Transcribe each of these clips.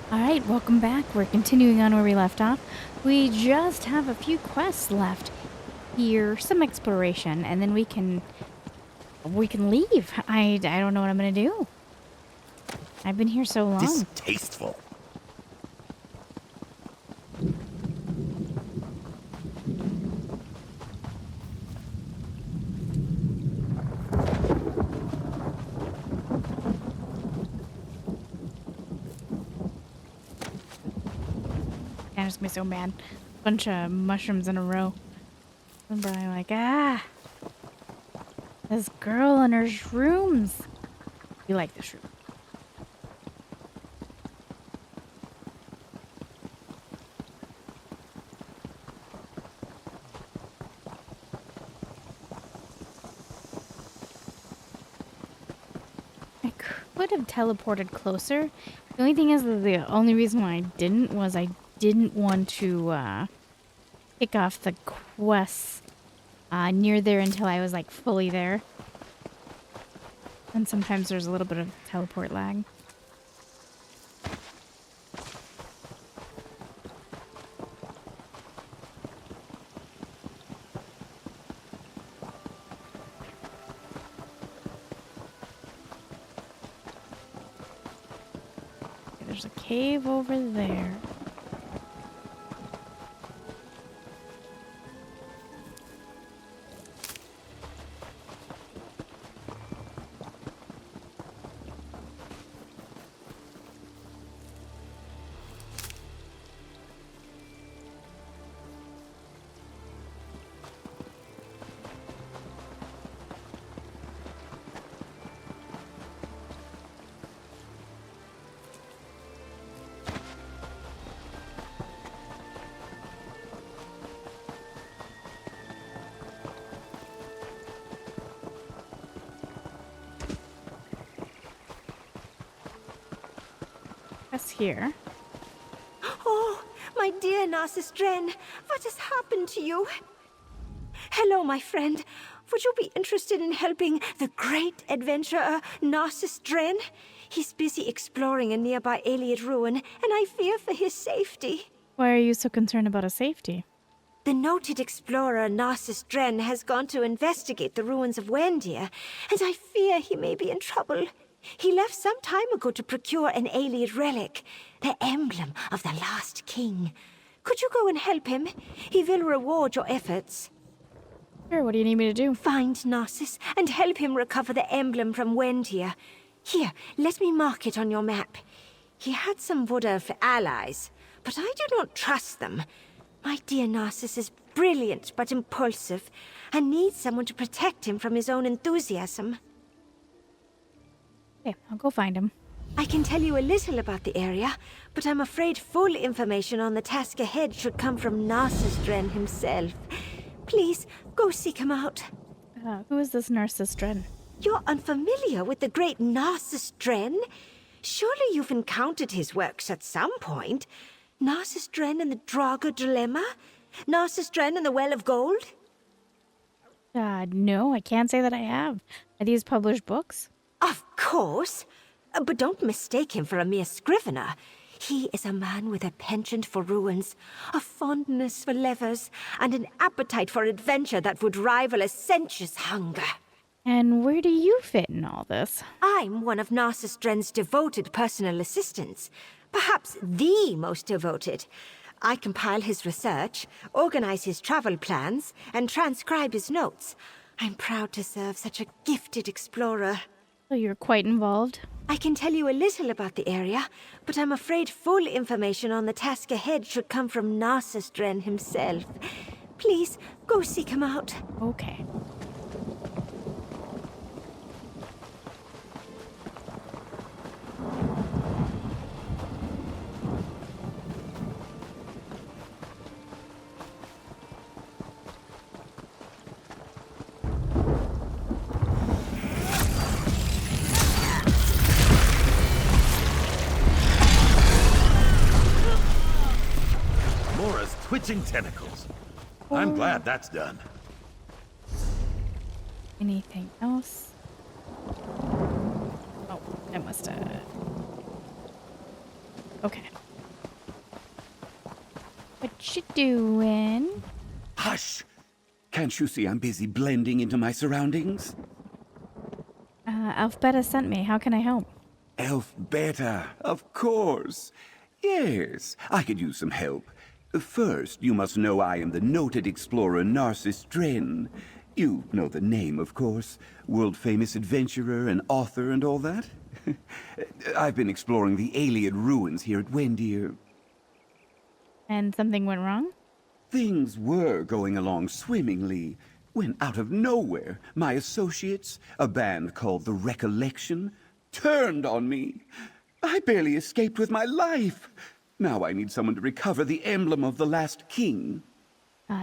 Alright, welcome back. We're continuing on where we left off. We just have a few quests left here, some exploration, and then we can leave. I don't know what I'm gonna do. I've been here so long. Distasteful. That just makes me so mad. Bunch of mushrooms in a row. Remember, I'm like, this girl and her shrooms. You like the shroom? I could have teleported closer. The only thing is that the only reason why I didn't was I didn't want to kick off the quests near there until I was like fully there. And sometimes there's a little bit of teleport lag. Okay, there's a cave over there. Here. Oh, my dear Narcissus Dren, what has happened to you? Hello, my friend. Would you be interested in helping the great adventurer Narcissus Dren? He's busy exploring a nearby alien ruin, and I fear for his safety. Why are you so concerned about his safety? The noted explorer Narcissus Dren has gone to investigate the ruins of Wendia, and I fear he may be in trouble. He left some time ago to procure an alien relic, the emblem of the last king. Could you go and help him? He will reward your efforts. Sure, what do you need me to do? Find Narcissus and help him recover the emblem from Wendia. Here, let me mark it on your map. He had some Votan allies, but I do not trust them. My dear Narcissus is brilliant but impulsive, and needs someone to protect him from his own enthusiasm. Okay, I'll go find him. I can tell you a little about the area, but I'm afraid full information on the task ahead should come from Narcissus Dren himself. Please, go seek him out. Who is this Narcissus Dren? You're unfamiliar with the great Narcissus Dren? Surely you've encountered his works at some point. Narcissus Dren and the Draugr Dilemma? Narcissus Dren and the Well of Gold? No, I can't say that I have. Are these published books? Of course. But don't mistake him for a mere scrivener. He is a man with a penchant for ruins, a fondness for levers, and an appetite for adventure that would rival a sensuous hunger. And where do you fit in all this? I'm one of Narcissus Dren's devoted personal assistants. Perhaps the most devoted. I compile his research, organize his travel plans, and transcribe his notes. I'm proud to serve such a gifted explorer. So you're quite involved? I can tell you a little about the area, but I'm afraid full information on the task ahead should come from Narcissus Dren himself. Please, go seek him out. Okay. Twitching tentacles. I'm glad that's done. Anything else? Oh, I must have... Okay. What you doing? Hush! Can't you see I'm busy blending into my surroundings? Alphabeta sent me. How can I help? Elf Beta, of course. Yes, I could use some help. First, you must know I am the noted explorer Narcissus Dren. You know the name, of course. World-famous adventurer and author and all that. I've been exploring the Iliad ruins here at Wendir. And something went wrong? Things were going along swimmingly when out of nowhere, my associates, a band called the Recollection, turned on me. I barely escaped with my life. Now I need someone to recover the emblem of the last king.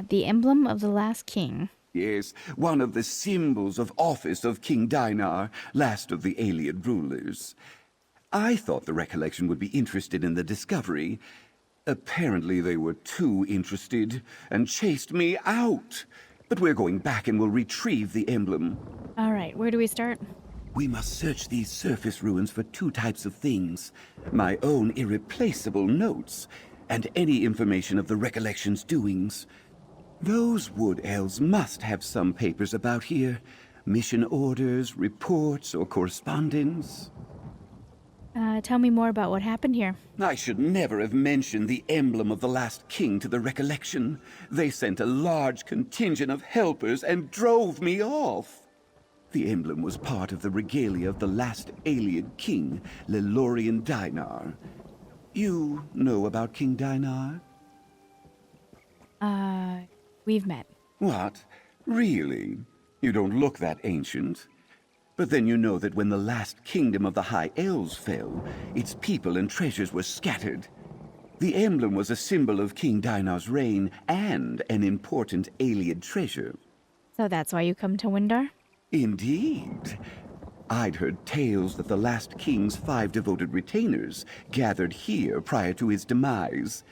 The emblem of the last king. Yes, one of the symbols of office of King Dinar, last of the Iliad rulers. I thought the Recollection would be interested in the discovery. Apparently they were too interested and chased me out. But we're going back and will retrieve the emblem. All right, where do we start? We must search these surface ruins for two types of things. My own irreplaceable notes, and any information of the Recollection's doings. Those wood elves must have some papers about here. Mission orders, reports, or correspondence. Tell me more about what happened here. I should never have mentioned the emblem of the last king to the Recollection. They sent a large contingent of helpers and drove me off. The emblem was part of the regalia of the last Iliad king, Lelorian Dinar. You know about King Dinar? We've met. What? Really? You don't look that ancient. But then you know that when the last kingdom of the High Elves fell, its people and treasures were scattered. The emblem was a symbol of King Dinar's reign and an important Iliad treasure. So that's why you come to Windar? Indeed. I'd heard tales that the last king's 5 devoted retainers gathered here prior to his demise.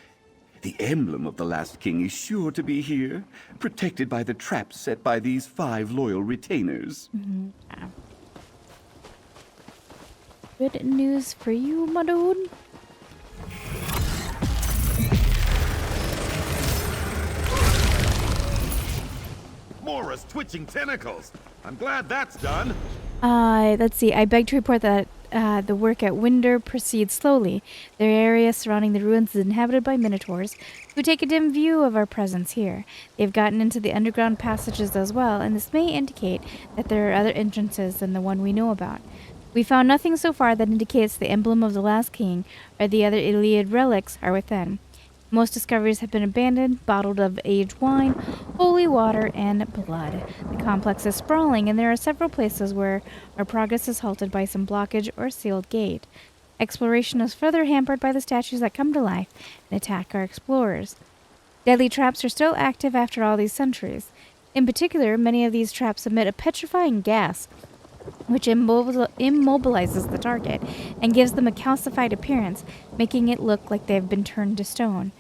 The emblem of the last king is sure to be here, protected by the traps set by these 5 loyal retainers. Yeah. Good news for you, my dude. Mora's twitching tentacles. I'm glad that's done. Let's see. I beg to report that the work at Windar proceeds slowly. The area surrounding the ruins is inhabited by minotaurs, who take a dim view of our presence here. They've gotten into the underground passages as well, and this may indicate that there are other entrances than the one we know about. We found nothing so far that indicates the emblem of the last king or the other Iliad relics are within. Most discoveries have been abandoned, bottled of aged wine, holy water, and blood. The complex is sprawling, and there are several places where our progress is halted by some blockage or sealed gate. Exploration is further hampered by the statues that come to life and attack our explorers. Deadly traps are still active after all these centuries. In particular, many of these traps emit a petrifying gas, which immobilizes the target and gives them a calcified appearance, making it look like they have been turned to stone.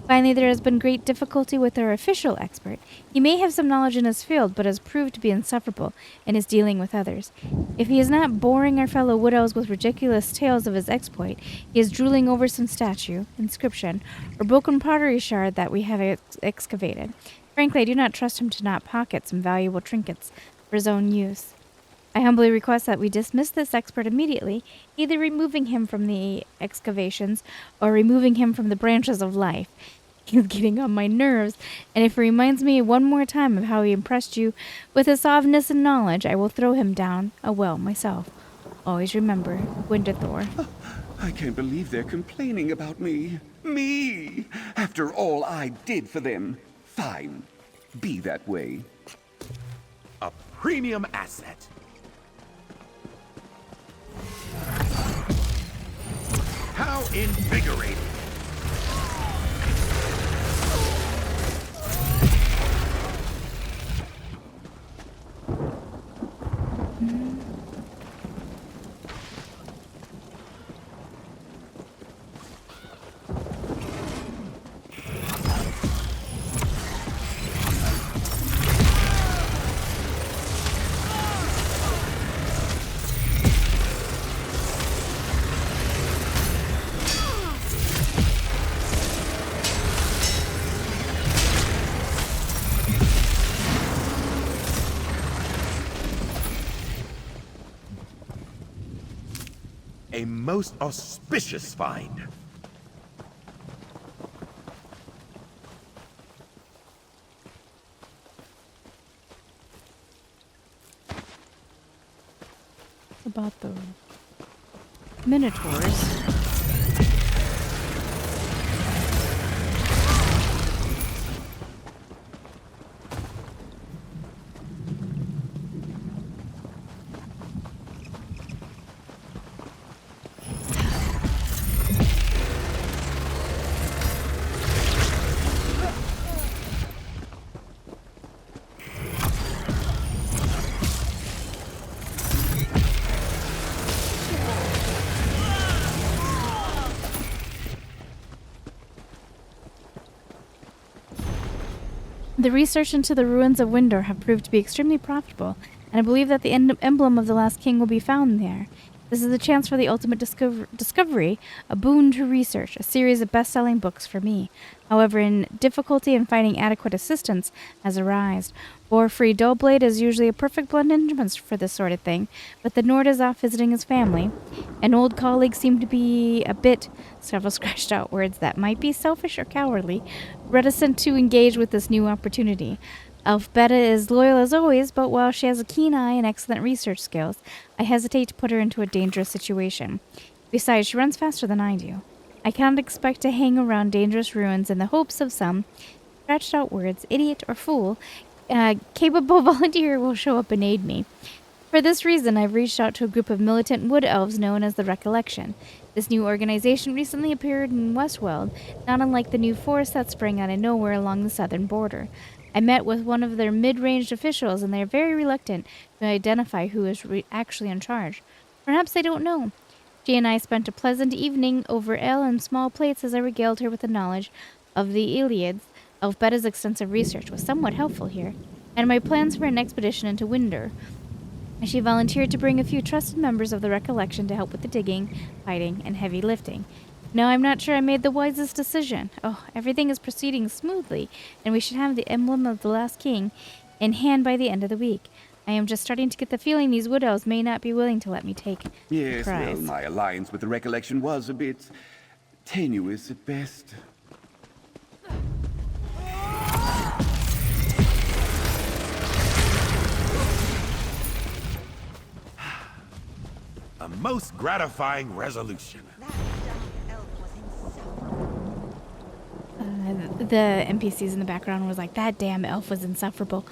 Finally, there has been great difficulty with our official expert. He may have some knowledge in his field, but has proved to be insufferable in his dealing with others. If he is not boring our fellow wood elves with ridiculous tales of his exploit, he is drooling over some statue, inscription, or broken pottery shard that we have excavated. Frankly, I do not trust him to not pocket some valuable trinkets for his own use. I humbly request that we dismiss this expert immediately, either removing him from the excavations or removing him from the branches of life. He's getting on my nerves, and if he reminds me one more time of how he impressed you with his softness and knowledge, I will throw him down a well myself. Always remember, Winterthor. I can't believe they're complaining about me. Me! After all I did for them. Fine. Be that way. A premium asset. How invigorating! most auspicious find. About the Minotaurs. The research into the ruins of Windor have proved to be extremely profitable, and I believe that the emblem of the last king will be found there. This is a chance for the ultimate discovery, a boon to research, a series of best-selling books for me. However, in difficulty in finding adequate assistance has arisen. Borfrey Dullblade is usually a perfect blend for this sort of thing, but the Nord is off visiting his family. An old colleague seemed to be a bit, several scratched out words that might be selfish or cowardly, reticent to engage with this new opportunity. Elfbeta is loyal as always, but while she has a keen eye and excellent research skills, I hesitate to put her into a dangerous situation. Besides, she runs faster than I do. I cannot expect to hang around dangerous ruins in the hopes of some, scratched out words, idiot or fool, capable volunteer will show up and aid me. For this reason, I've reached out to a group of militant wood elves known as the Recollection. This new organization recently appeared in Westworld, not unlike the new force that sprang out of nowhere along the southern border. I met with one of their mid-ranged officials, and they are very reluctant to identify who is actually in charge. Perhaps they don't know. She and I spent a pleasant evening over ale and small plates as I regaled her with the knowledge of the Iliads. Elfbeda's extensive research was somewhat helpful here, and my plans for an expedition into Windor. She volunteered to bring a few trusted members of the Recollection to help with the digging, fighting, and heavy lifting. No, I'm not sure I made the wisest decision. Oh, everything is proceeding smoothly, and we should have the emblem of the last king in hand by the end of the week. I am just starting to get the feeling these wood elves may not be willing to let me take Yes, the prize. well, my alliance with the Recollection was a bit tenuous at best. A most gratifying resolution. The NPCs in the background was like, that damn elf was insufferable.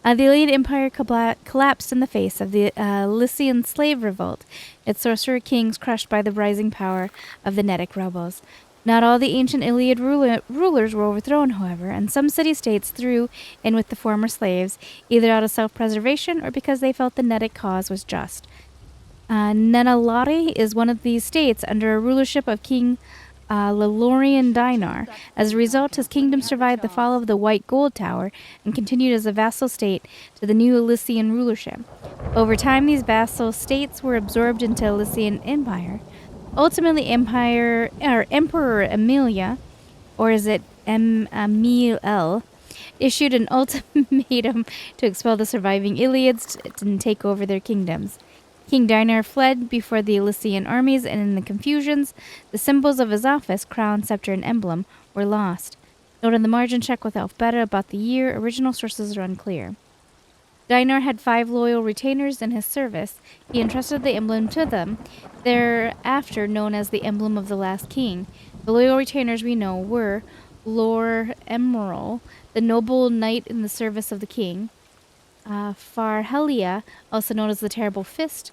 The Elite Empire collapsed in the face of the Lycian slave revolt, its sorcerer kings crushed by the rising power of the Netic rebels. Not all the ancient Iliad rulers were overthrown, however, and some city-states threw in with the former slaves, either out of self-preservation or because they felt the Netic cause was just. Nenalari is one of these states under a rulership of King Lelorian Dinar. As a result, his kingdom survived the fall of the White Gold Tower and continued as a vassal state to the new Elysian rulership. Over time, these vassal states were absorbed into Elysian Empire. Ultimately, Emperor Amelia, or is it Emil, issued an ultimatum to expel the surviving Iliads and take over their kingdoms. King Dinar fled before the Elysian armies, and in the confusions, the symbols of his office, crown, scepter, and emblem, were lost. Note on the margin, check with Elfbeta about the year. Original sources are unclear. Dinar had 5 loyal retainers in his service. He entrusted the emblem to them, thereafter known as the Emblem of the Last King. The loyal retainers we know were Lord Emerald, the noble knight in the service of the king, Farhelia, also known as the Terrible Fist,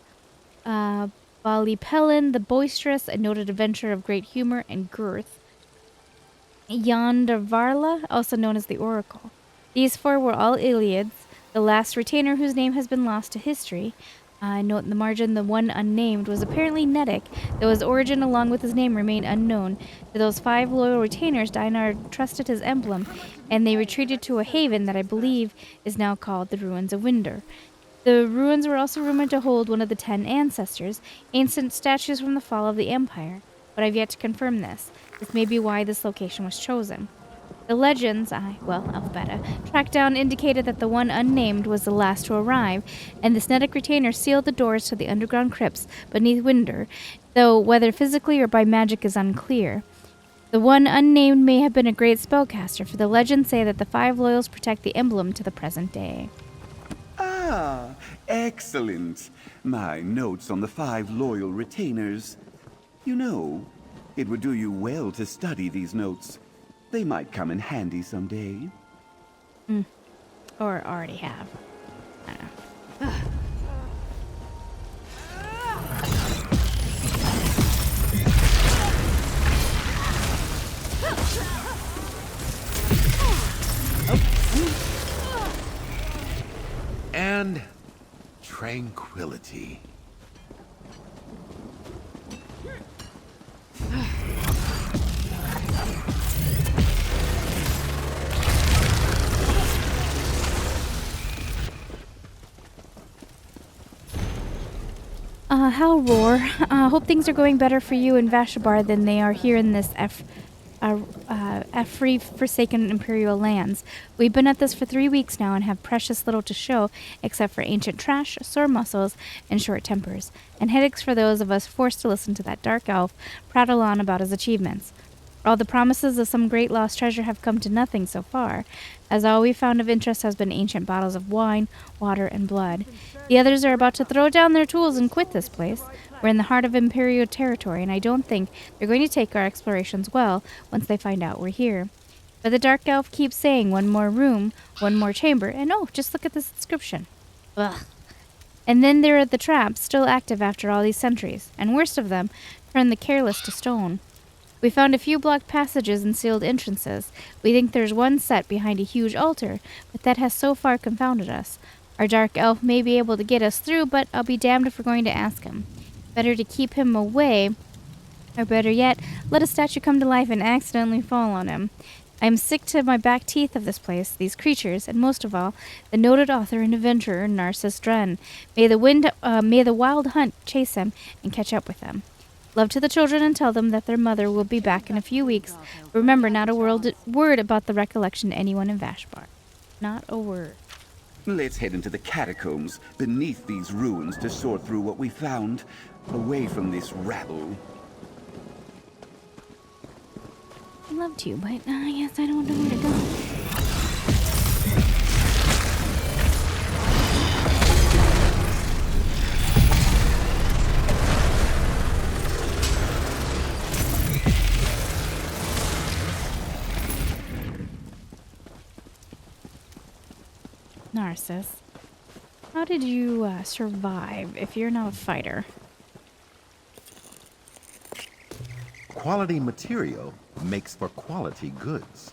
Balipelin, the boisterous and noted adventurer of great humor and girth, Yandavarla, also known as the Oracle. These 4 were all Iliads. The last retainer, whose name has been lost to history, note in the margin, the one unnamed, was apparently Netic, though his origin along with his name remained unknown. To those 5 loyal retainers, Dinar trusted his emblem, and they retreated to a haven that I believe is now called the Ruins of Windor. The ruins were also rumored to hold one of the 10 ancestors, ancient statues from the fall of the Empire, but I've yet to confirm this. This may be why this location was chosen. The legends Alphabeta, tracked down indicated that the one unnamed was the last to arrive, and the Snetic retainer sealed the doors to the underground crypts beneath Winder, though whether physically or by magic is unclear. The one unnamed may have been a great spellcaster, for the legends say that the 5 loyals protect the emblem to the present day. Ah, excellent. My notes on the 5 loyal retainers. You know, it would do you well to study these notes. They might come in handy someday. Or already have. I don't know. And tranquility. Hell roar. Hope things are going better for you in Vashabar than they are here in this free forsaken imperial lands. We've been at this for 3 weeks now and have precious little to show except for ancient trash, sore muscles, and short tempers, and headaches for those of us forced to listen to that dark elf prattle on about his achievements. All the promises of some great lost treasure have come to nothing so far, as all we've found of interest has been ancient bottles of wine, water, and blood. The others are about to throw down their tools and quit this place. We're in the heart of Imperial territory, and I don't think they're going to take our explorations well once they find out we're here. But the Dark Elf keeps saying 1 more room, 1 more chamber, and oh, just look at this inscription. Ugh. And then there are the traps, still active after all these centuries, and worst of them, turn the careless to stone. We found a few blocked passages and sealed entrances. We think there's one set behind a huge altar, but that has so far confounded us. Our Dark Elf may be able to get us through, but I'll be damned if we're going to ask him. Better to keep him away, or better yet, let a statue come to life and accidentally fall on him. I am sick to my back teeth of this place, these creatures, and most of all, the noted author and adventurer Narcissus Dren. May the wild hunt chase him and catch up with him. Love to the children and tell them that their mother will be back in a few weeks. Remember, not a word about the recollection to anyone in Vashbar. Not a word. Let's head into the catacombs beneath these ruins to sort through what we found, away from this rabble. I'd love to, but I guess I don't know where to go. Narcissus, how did you survive if you're not a fighter? Quality material makes for quality goods.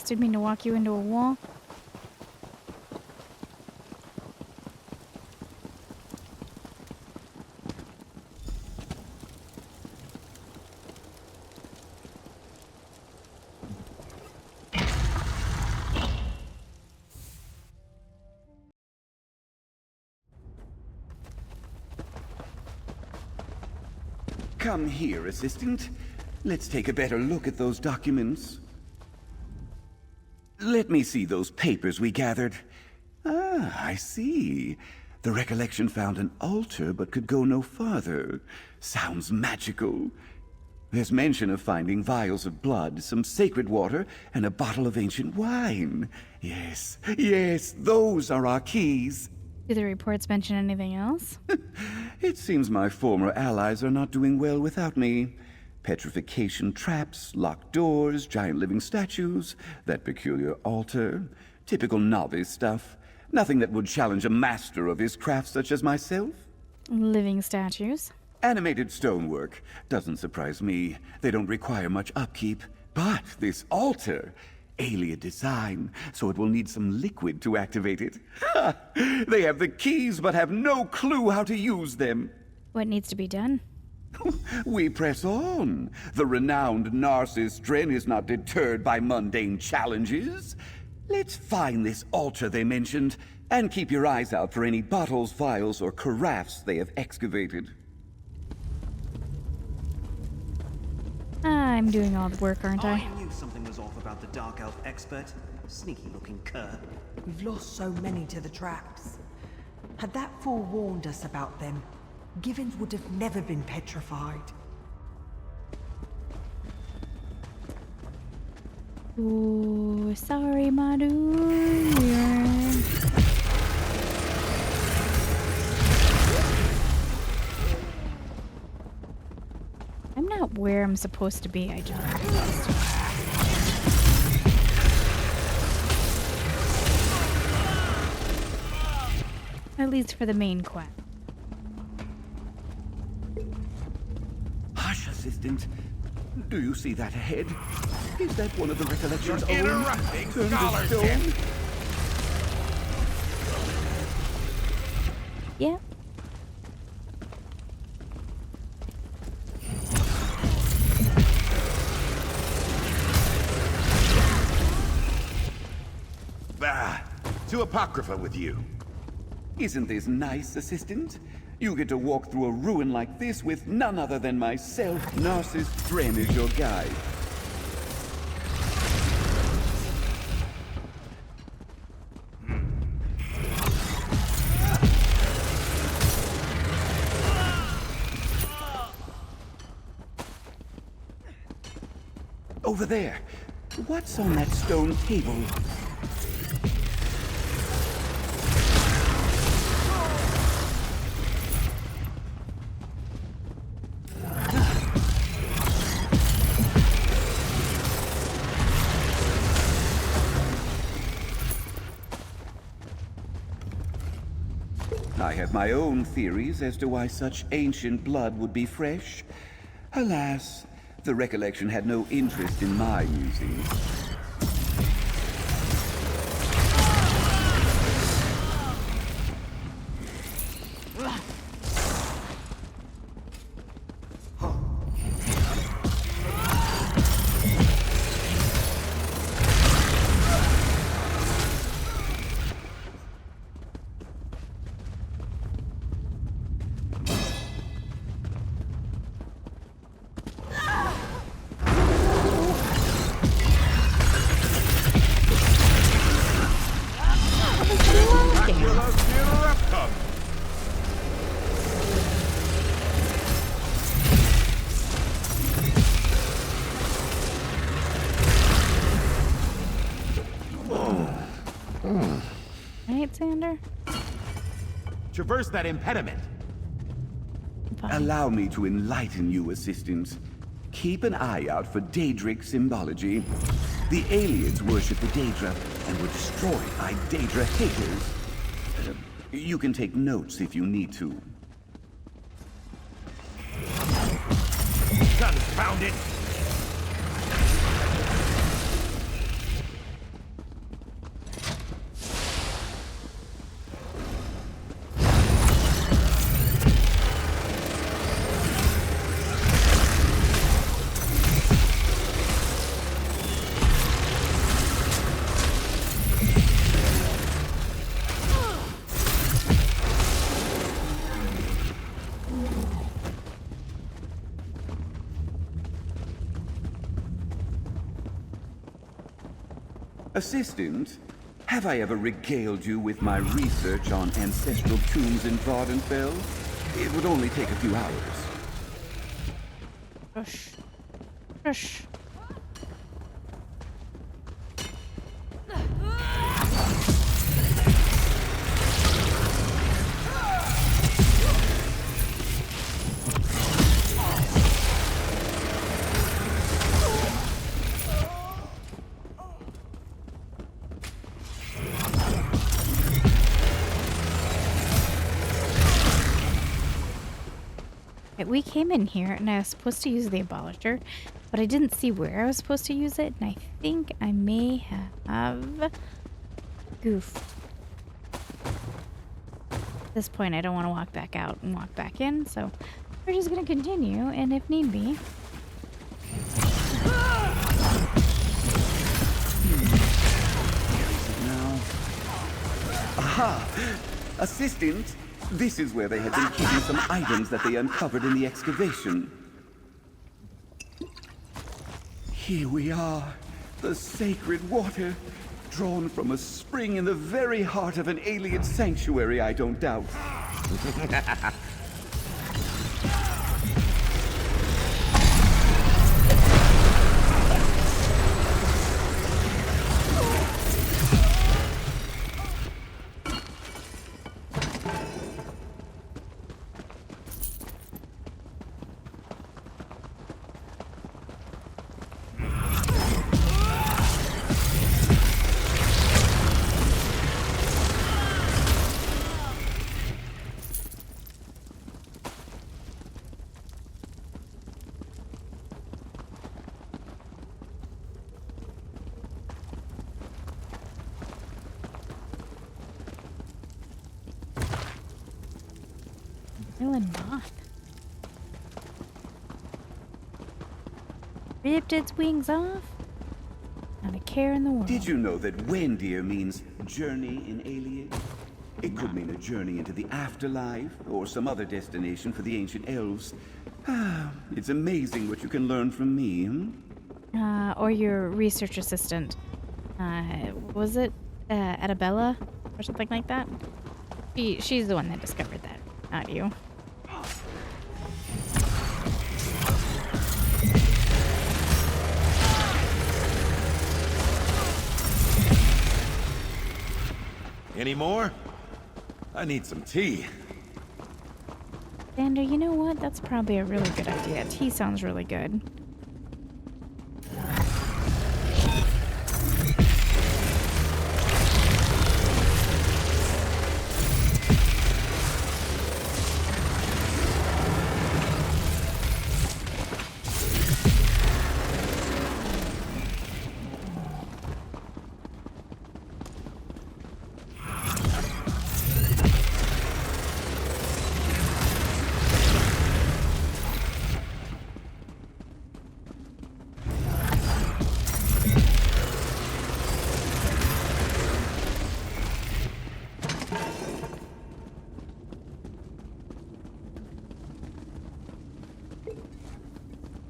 Didn't mean to walk you into a wall. Come here, assistant. Let's take a better look at those documents. Let me see those papers we gathered. Ah, I see. The recollection found an altar but could go no farther. Sounds magical. There's mention of finding vials of blood, some sacred water, and a bottle of ancient wine. Yes, those are our keys. Do the reports mention anything else? It seems my former allies are not doing well without me. Petrification traps, locked doors, giant living statues, that peculiar altar. Typical novice stuff. Nothing that would challenge a master of his craft such as myself. Living statues. Animated stonework. Doesn't surprise me. They don't require much upkeep. But this altar, alien design, so it will need some liquid to activate it. Ha! They have the keys but have no clue how to use them. What needs to be done? We press on. The renowned Narcissus Dren is not deterred by mundane challenges. Let's find this altar they mentioned, and keep your eyes out for any bottles, vials, or carafes they have excavated. I'm doing all the work, aren't I? I knew something was off about the Dark Elf expert. Sneaky-looking cur. We've lost so many to the traps. Had that fool warned us about them, Givens would have never been petrified. Ooh, sorry, Madu. I'm not where I'm supposed to be, I just realized. At least for the main quest. Hush, assistant. Do you see that ahead? Is that one of the recollections You're interrupting turned to scholarship. stone? Yeah. Ah, to Apocrypha with you. Isn't this nice, assistant? You get to walk through a ruin like this with none other than myself, Narcissus Dren, as your guide. Over there. What's on that stone table? I have my own theories as to why such ancient blood would be fresh. Alas, the recollection had no interest in my musings. Right, Sander? Traverse that impediment. Fine. Allow me to enlighten you, assistant. Keep an eye out for Daedric symbology. The aliens worship the Daedra and were destroyed by Daedra haters. You can take notes if you need to. Confound it! Assistant, have I ever regaled you with my research on ancestral tombs in Vardenfell? It would only take a few hours. Shush. Shush. We came in here and I was supposed to use the abolisher but I didn't see where I was supposed to use it, and I think I may have goofed. At this point, I don't want to walk back out and walk back in, so we're just going to continue, and if need be... Now. Aha! Assistant, this is where they had been keeping some items that they uncovered in the excavation. Here we are, the sacred water, drawn from a spring in the very heart of an alien sanctuary, I don't doubt. Moth. Ripped its wings off. Not a care in the world. Did you know that Wendir means journey in alien? It could mean a journey into the afterlife, or some other destination for the ancient elves. It's amazing what you can learn from me, Or your research assistant. Was it Adabella or something like that? She's the one that discovered that, not you. Any more? I need some tea. Xander, you know what? That's probably a really good idea. Tea sounds really good.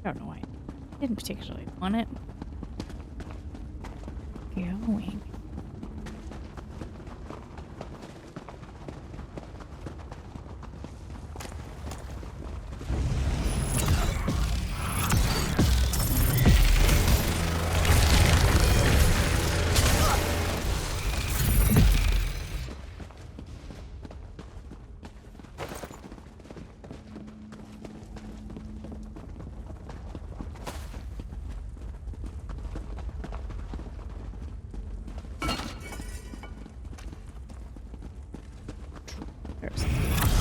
I don't know why. I didn't particularly want it. Going.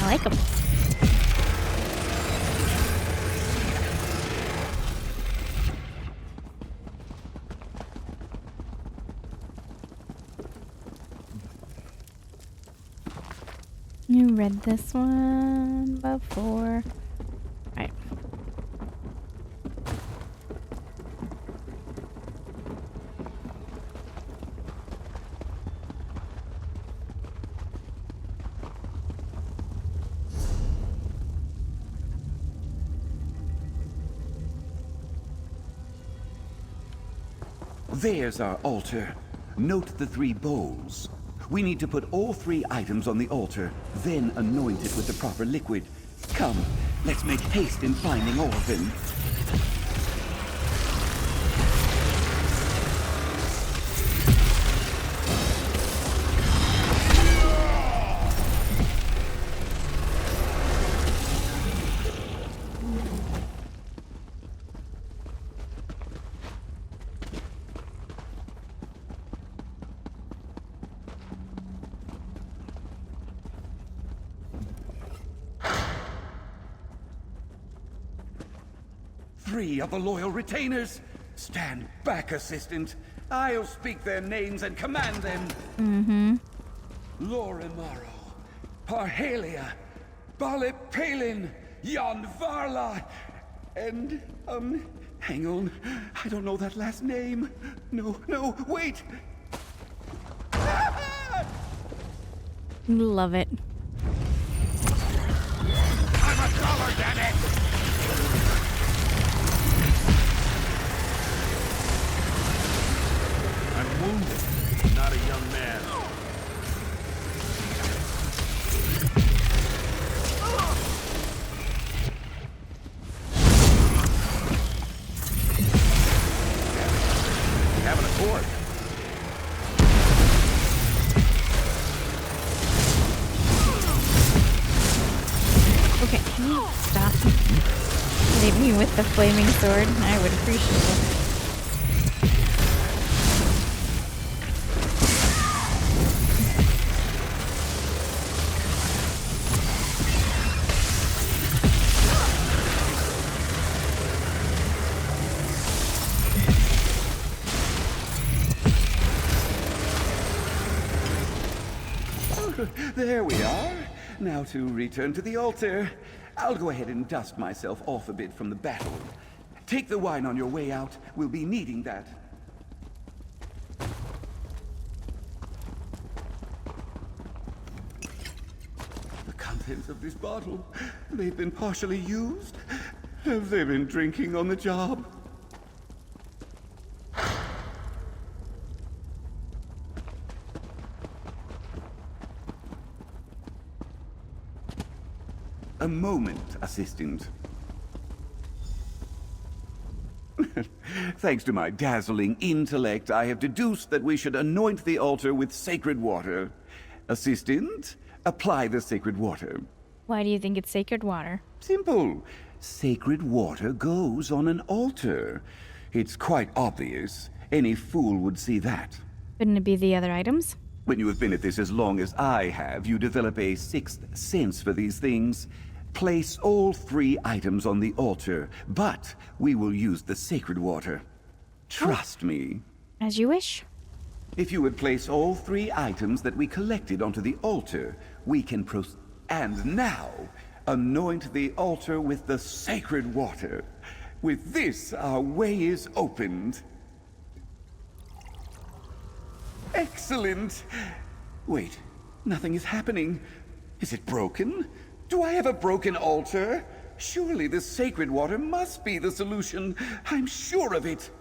I like them. You read this one before. Right. There's our altar. Note the 3 bowls. We need to put all 3 items on the altar, then anoint it with the proper liquid. Come, let's make haste in finding all of them. 3 of the loyal retainers. Stand back, assistant. I'll speak their names and command them. Lorimaro, Parhalia, Balipalin, Yanvarla, and, hang on. I don't know that last name. No, wait! Love it. I'm a dollar, damn it! I'm wounded, not a young man. Having a court. Okay, can you stop hitting me with the flaming sword? I would appreciate it. There we are. Now to return to the altar. I'll go ahead and dust myself off a bit from the battle. Take the wine on your way out. We'll be needing that. The contents of this bottle, they've been partially used? Have they been drinking on the job? A moment, assistant. Thanks to my dazzling intellect, I have deduced that we should anoint the altar with sacred water. Assistant, apply the sacred water. Why do you think it's sacred water? Simple. Sacred water goes on an altar. It's quite obvious. Any fool would see that. Couldn't it be the other items? When you have been at this as long as I have, you develop a sixth sense for these things. Place all 3 items on the altar, but we will use the sacred water. Trust me. As you wish. If you would place all 3 items that we collected onto the altar, we can proceed. And now, anoint the altar with the sacred water. With this, our way is opened. Excellent! Wait, nothing is happening. Is it broken? Do I have a broken altar? Surely the sacred water must be the solution. I'm sure of it.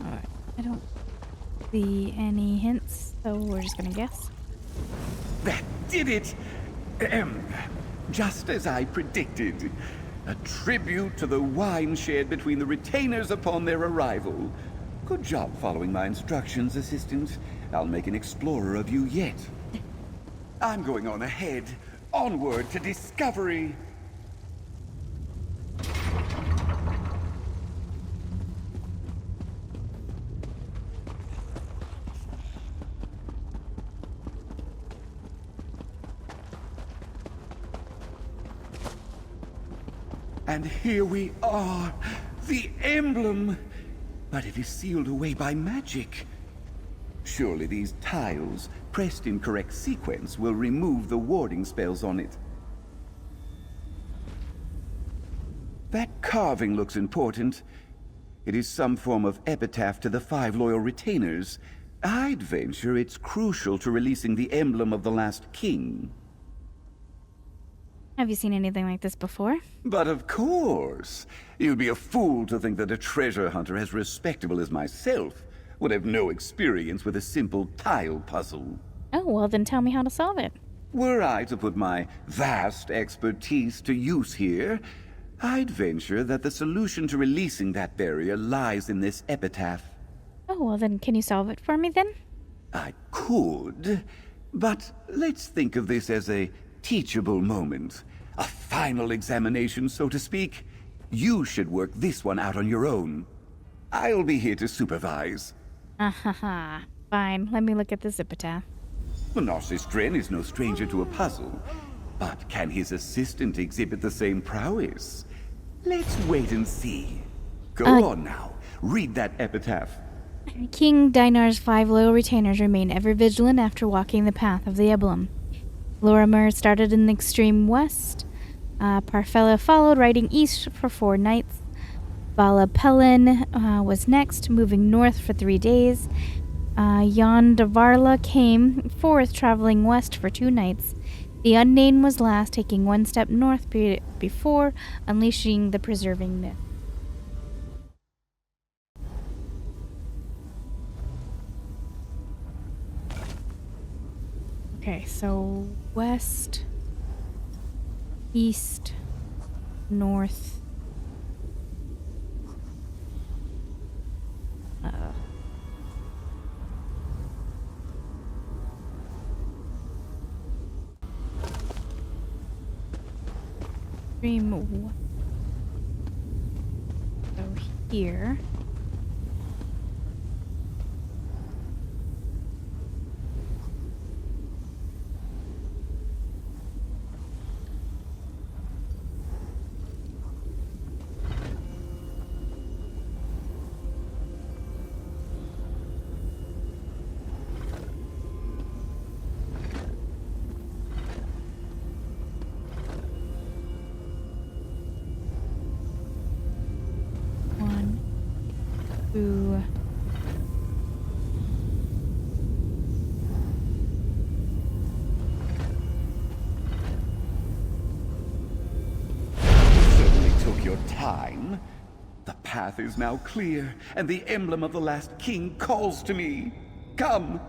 Alright, I don't see any hints, so we're just gonna guess. That did it! Just as I predicted. A tribute to the wine shared between the retainers upon their arrival. Good job following my instructions, assistant. I'll make an explorer of you yet. I'm going on ahead. Onward to discovery. And here we are, the emblem. But it is sealed away by magic. Surely these tiles, pressed in correct sequence, will remove the warding spells on it. That carving looks important. It is some form of epitaph to the 5 loyal retainers. I'd venture it's crucial to releasing the emblem of the last king. Have you seen anything like this before? But of course. You'd be a fool to think that a treasure hunter as respectable as myself would have no experience with a simple tile puzzle. Oh, well then tell me how to solve it. Were I to put my vast expertise to use here, I'd venture that the solution to releasing that barrier lies in this epitaph. Oh, well then can you solve it for me then? I could, but let's think of this as a teachable moment. A final examination, so to speak. You should work this one out on your own. I'll be here to supervise. Fine, let me look at this epitaph. The Narcissus Dren is no stranger to a puzzle, but can his assistant exhibit the same prowess? Let's wait and see. Go on now, read that epitaph. King Dinar's 5 loyal retainers remain ever vigilant after walking the path of the emblem. Lorimer started in the extreme west. Parfella followed, riding east for 4 nights. Balapelin was next, moving north for 3 days. Yondavarla came forth, traveling west for 2 nights. The Unnamed was last, taking 1 step north before unleashing the preserving myth. Okay, so west, east, north. Extreme. So here. Time. The path is now clear, and the emblem of the last king calls to me. Come!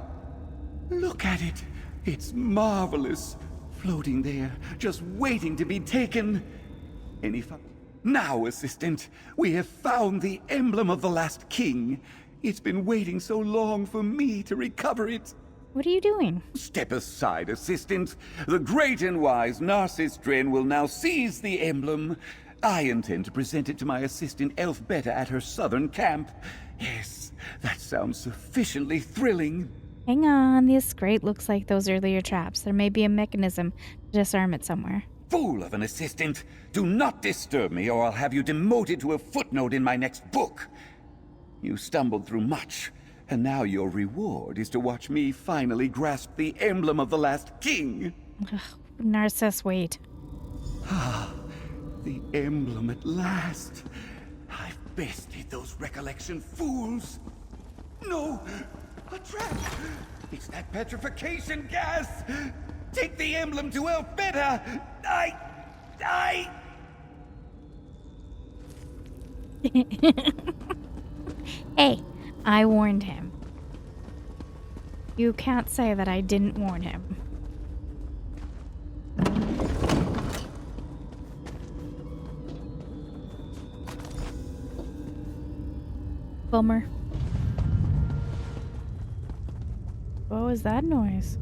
Look at it! It's marvelous! Floating there, just waiting to be taken. Now, assistant, we have found the emblem of the last king. It's been waiting so long for me to recover it. What are you doing? Step aside, assistant. The great and wise Narcissus Dren will now seize the emblem. I intend to present it to my assistant Elfbeta at her southern camp. Yes, that sounds sufficiently thrilling. Hang on, this grate looks like those earlier traps. There may be a mechanism to disarm it somewhere. Fool of an assistant! Do not disturb me, or I'll have you demoted to a footnote in my next book. You stumbled through much, and now your reward is to watch me finally grasp the emblem of the last king. Ugh, Narcissus, wait. The emblem at last. I've bested those recollection fools. No! A trap! It's that petrification gas! Take the emblem to Elfbeta! Hey, I warned him. You can't say that I didn't warn him. Bummer. What was that noise?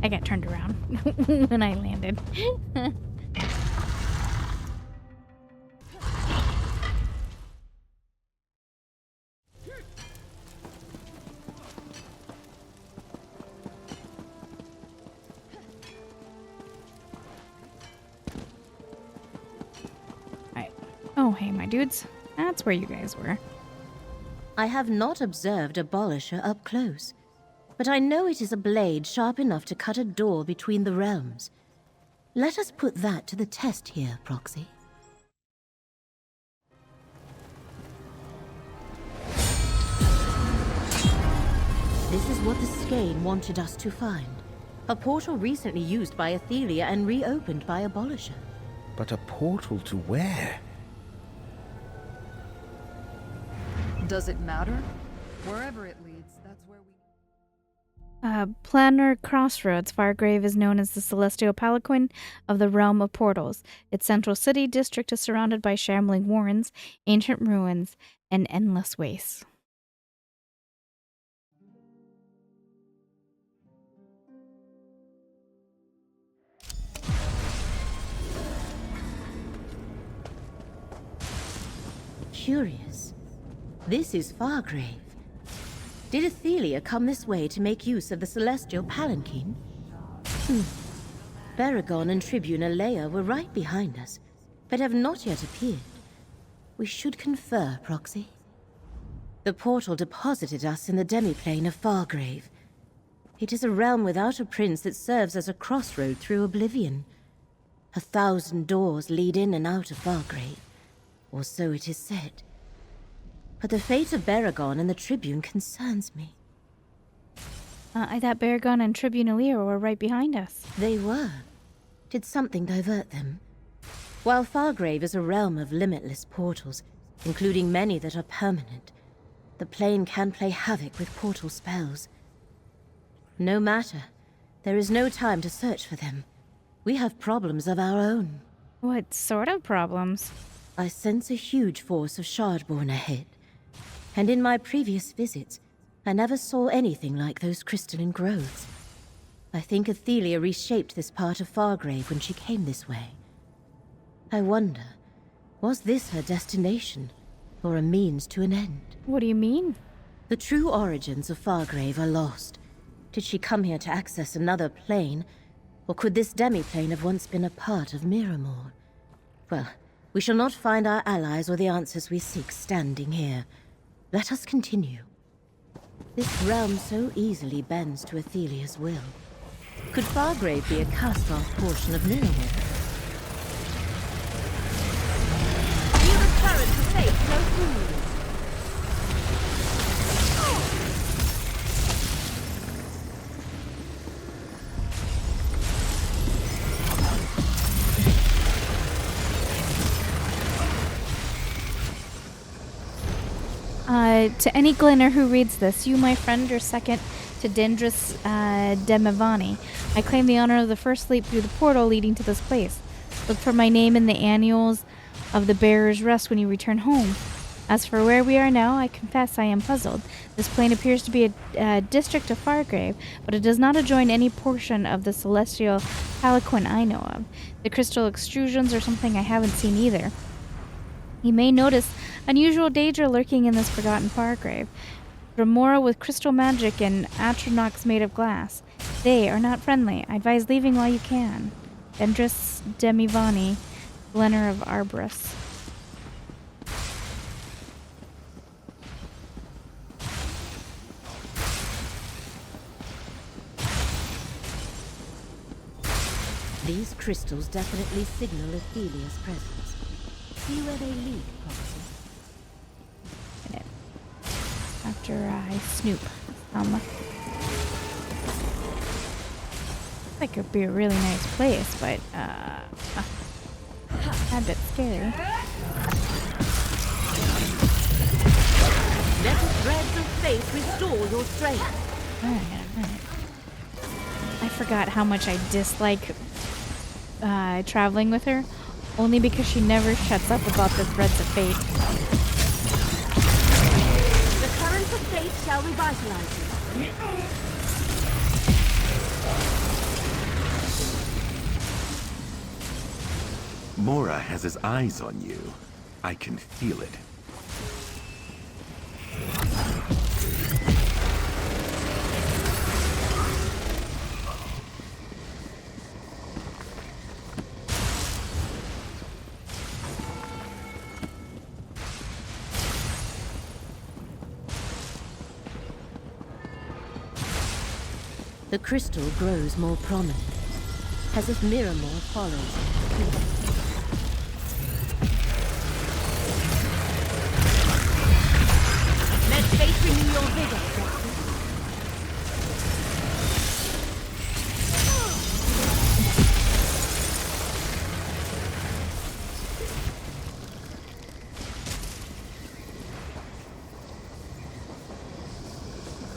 I got turned around when I landed. Alright. Oh, hey, my dudes. That's where you guys were. I have not observed a Abolisher up close, but I know it is a blade sharp enough to cut a door between the realms. Let us put that to the test here, Proxy. This is what the Skane wanted us to find. A portal recently used by Athelia and reopened by Abolisher. But a portal to where? Does it matter? Wherever it leads, that's where we... Planner Crossroads. Fargrave is known as the Celestial Palanquin of the Realm of Portals. Its central city district is surrounded by shambling warrens, ancient ruins, and endless wastes. Curious. This is Fargrave. Did Athelia come this way to make use of the Celestial Palanquin? Baragon and Tribune Alea were right behind us, but have not yet appeared. We should confer, Proxy. The portal deposited us in the demiplane of Fargrave. It is a realm without a prince that serves as a crossroad through oblivion. 1,000 doors lead in and out of Fargrave, or so it is said. But the fate of Baragon and the Tribune concerns me. I thought Baragon and Tribune Alea were right behind us. They were. Did something divert them? While Fargrave is a realm of limitless portals, including many that are permanent, the plane can play havoc with portal spells. No matter. There is no time to search for them. We have problems of our own. What sort of problems? I sense a huge force of Shardborn ahead. And in my previous visits, I never saw anything like those crystalline growths. I think Athelia reshaped this part of Fargrave when she came this way. I wonder, was this her destination, or a means to an end? What do you mean? The true origins of Fargrave are lost. Did she come here to access another plane, or could this demiplane have once been a part of Miramor? Well, we shall not find our allies or the answers we seek standing here. Let us continue. This realm so easily bends to Athelia's will. Could Fargrave be a cast-off portion of Miramor? You return to fate no fools. To any Glenner who reads this, you, my friend, are second to Dendris Demivani. I claim the honor of the first leap through the portal leading to this place. Look for my name in the annuals of the Bearer's Rest when you return home. As for where we are now, I confess I am puzzled. This plane appears to be a district of Fargrave, but it does not adjoin any portion of the Celestial Palanquin I know of. The crystal extrusions are something I haven't seen either. You may notice unusual danger lurking in this forgotten Fargrave. Remora with crystal magic and Atronox made of glass. They are not friendly. I advise leaving while you can. Dendris Demivani, Glenner of Arborus. These crystals definitely signal Athelia's presence. See where they lead, Proxy. After I snoop. Like it would be a really nice place, but a bit scary. Let the threads of fate restore your strength. Alright. I forgot how much I dislike traveling with her, only because she never shuts up about the threads of fate. The currents of fate shall revitalize you. Mora has his eyes on you. I can feel it. The crystal grows more prominent, as if Miramor follows it. Let fate renew your vigor, Proxy.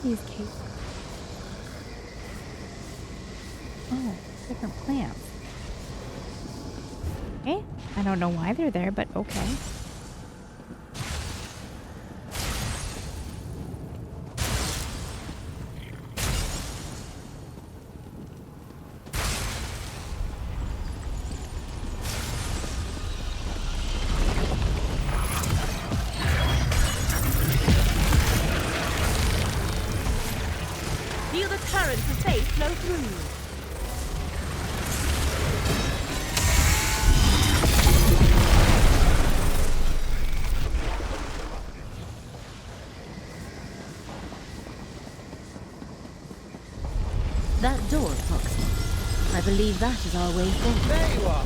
These cases. Oh, different plants. Okay. I don't know why they're there, but okay. Feel the current of faith flow through you. That door, Foxy. I believe that is our way forward. There you are!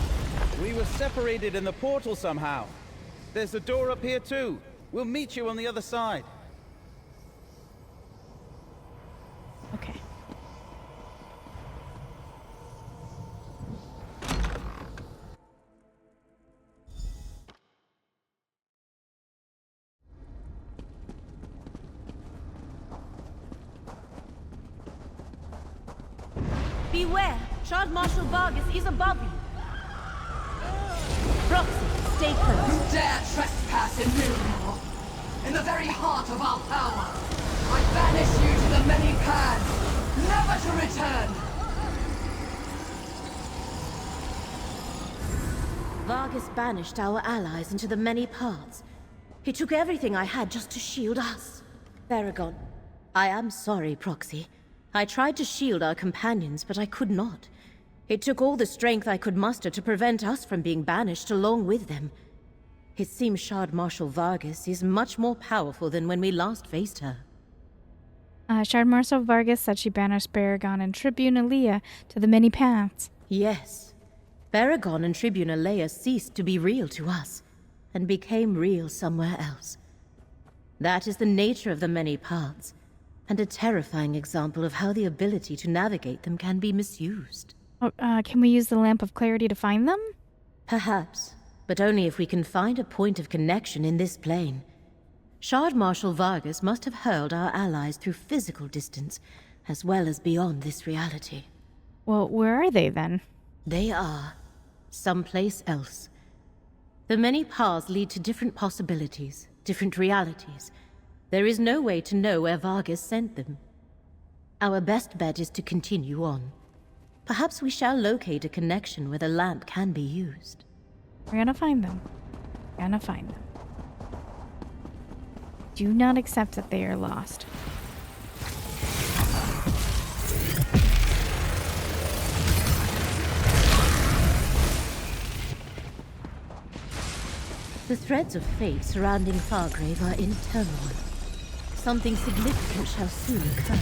We were separated in the portal somehow. There's a door up here too. We'll meet you on the other side. Okay. Beware! Shard Marshal Vargas is above you. Proxy, stay close. You dare trespass in Mnealia, in the very heart of our power. I banish you to the many paths, never to return. Vargas banished our allies into the many paths. He took everything I had just to shield us. Baragon, I am sorry, Proxy. I tried to shield our companions, but I could not. It took all the strength I could muster to prevent us from being banished along with them. It seems Shard Marshal Vargas is much more powerful than when we last faced her. Shard Marshal Vargas said she banished Baertram and Tribune Aaliyah to the many paths. Yes. Baertram and Tribune Aaliyah ceased to be real to us, and became real somewhere else. That is the nature of the many paths, and a terrifying example of how the ability to navigate them can be misused. Oh, can we use the Lamp of Clarity to find them? Perhaps, but only if we can find a point of connection in this plane. Shard Marshal Vargas must have hurled our allies through physical distance, as well as beyond this reality. Well, where are they then? They are someplace else. The many paths lead to different possibilities, different realities. There is no way to know where Vargas sent them. Our best bet is to continue on. Perhaps we shall locate a connection where the lamp can be used. We're gonna find them. Gonna find them. Do not accept that they are lost. The threads of fate surrounding Fargrave are in turmoil. Something significant shall soon occur.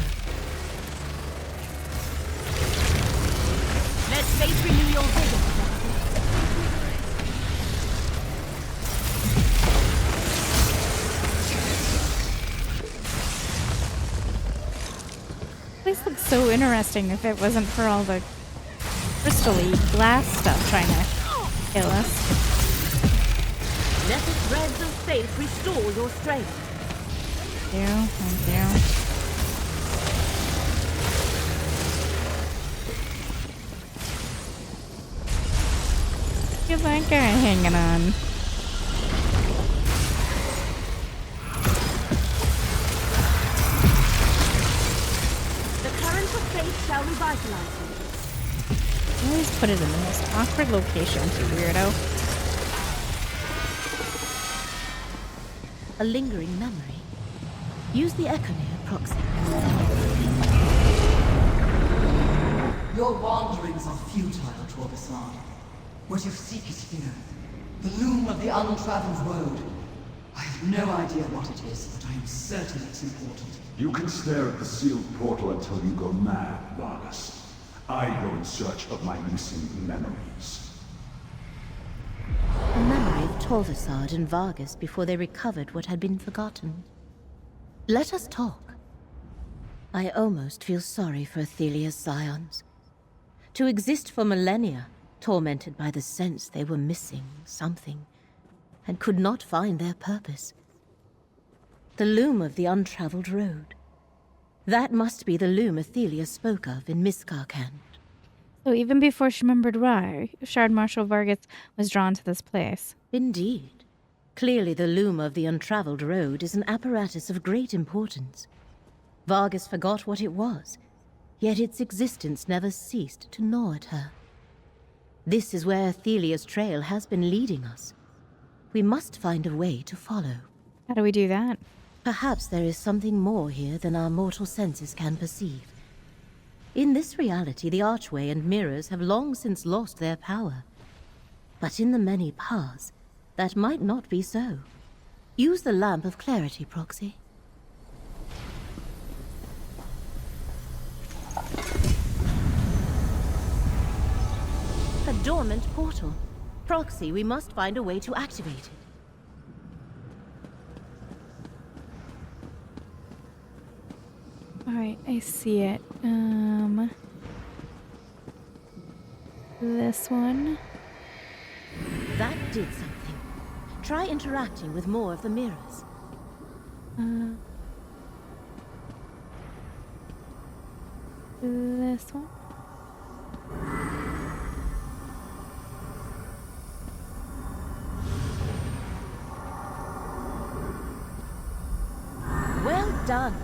Let fate renew your vigor. This looks so interesting if it wasn't for all the crystal-y glass stuff trying to kill us. Let the threads of fate restore your strength. Thank you. Look at that guy hanging on. The current of fate shall revitalize you. Always put it in the most awkward location, you weirdo. A lingering memory. Use the Echoneer, Proxy. Your wanderings are futile, Torbasad. What you seek is here. The loom of the untraveled road. I have no idea what it is, but I am certain it's important. You can stare at the sealed portal until you go mad, Vargas. I go in search of my missing memories. A memory of Torvasad and Vargas before they recovered what had been forgotten. Let us talk. I almost feel sorry for Athelia's scions. To exist for millennia, tormented by the sense they were missing something, and could not find their purpose. The loom of the untraveled road. That must be the loom Athelia spoke of in Miskarkand. So even before she remembered why, Shard Marshal Vargas was drawn to this place. Indeed. Clearly the loom of the Untraveled Road is an apparatus of great importance. Vargas forgot what it was, yet its existence never ceased to gnaw at her. This is where Athelia's trail has been leading us. We must find a way to follow. How do we do that? Perhaps there is something more here than our mortal senses can perceive. In this reality, the archway and mirrors have long since lost their power. But in the many paths, that might not be so. Use the lamp of clarity, Proxy. A dormant portal. Proxy, we must find a way to activate it. Alright, I see it. This one. That did something. Try interacting with more of the mirrors. This one. Well done.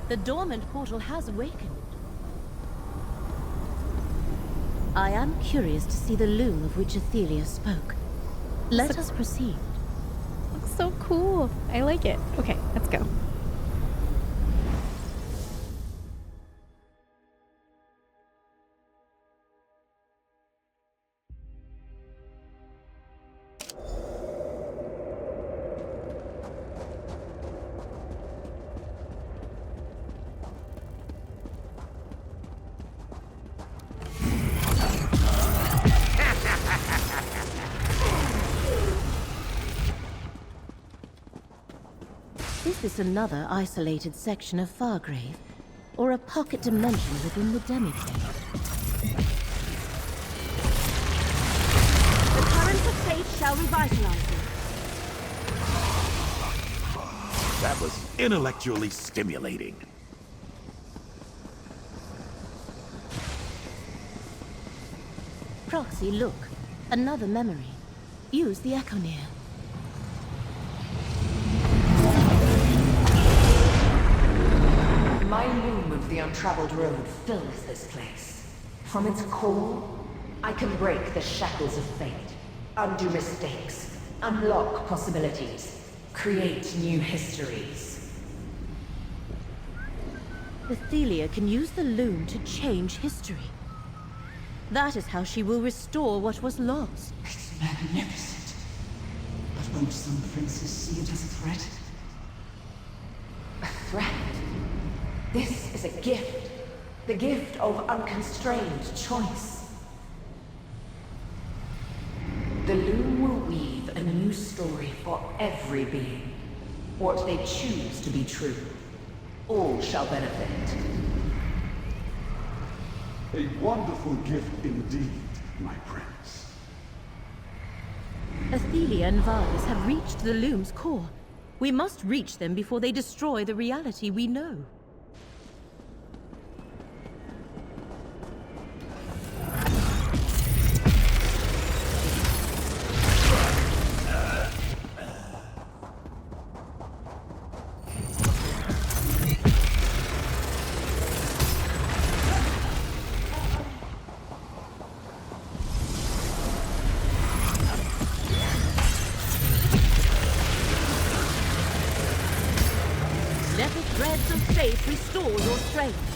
The dormant portal has awakened. I am curious to see the loom of which Athelia spoke. Let us proceed. Looks so cool. I like it. Okay, let's go. Is this another isolated section of Fargrave, or a pocket dimension within the demiplane? The current of fate shall revitalize you. That was intellectually stimulating. Proxy, look. Another memory. Use the Echoneer. My loom of the Untraveled Road fills this place. From its core, I can break the shackles of fate, undo mistakes, unlock possibilities, create new histories. Athelia can use the loom to change history. That is how she will restore what was lost. It's magnificent. But won't some princes see it as a threat? A threat? This is a gift. The gift of unconstrained choice. The loom will weave a new story for every being. What they choose to be true. All shall benefit. A wonderful gift indeed, my prince. Athelia and Vargas have reached the loom's core. We must reach them before they destroy the reality we know. Let the threads of faith restore your strength.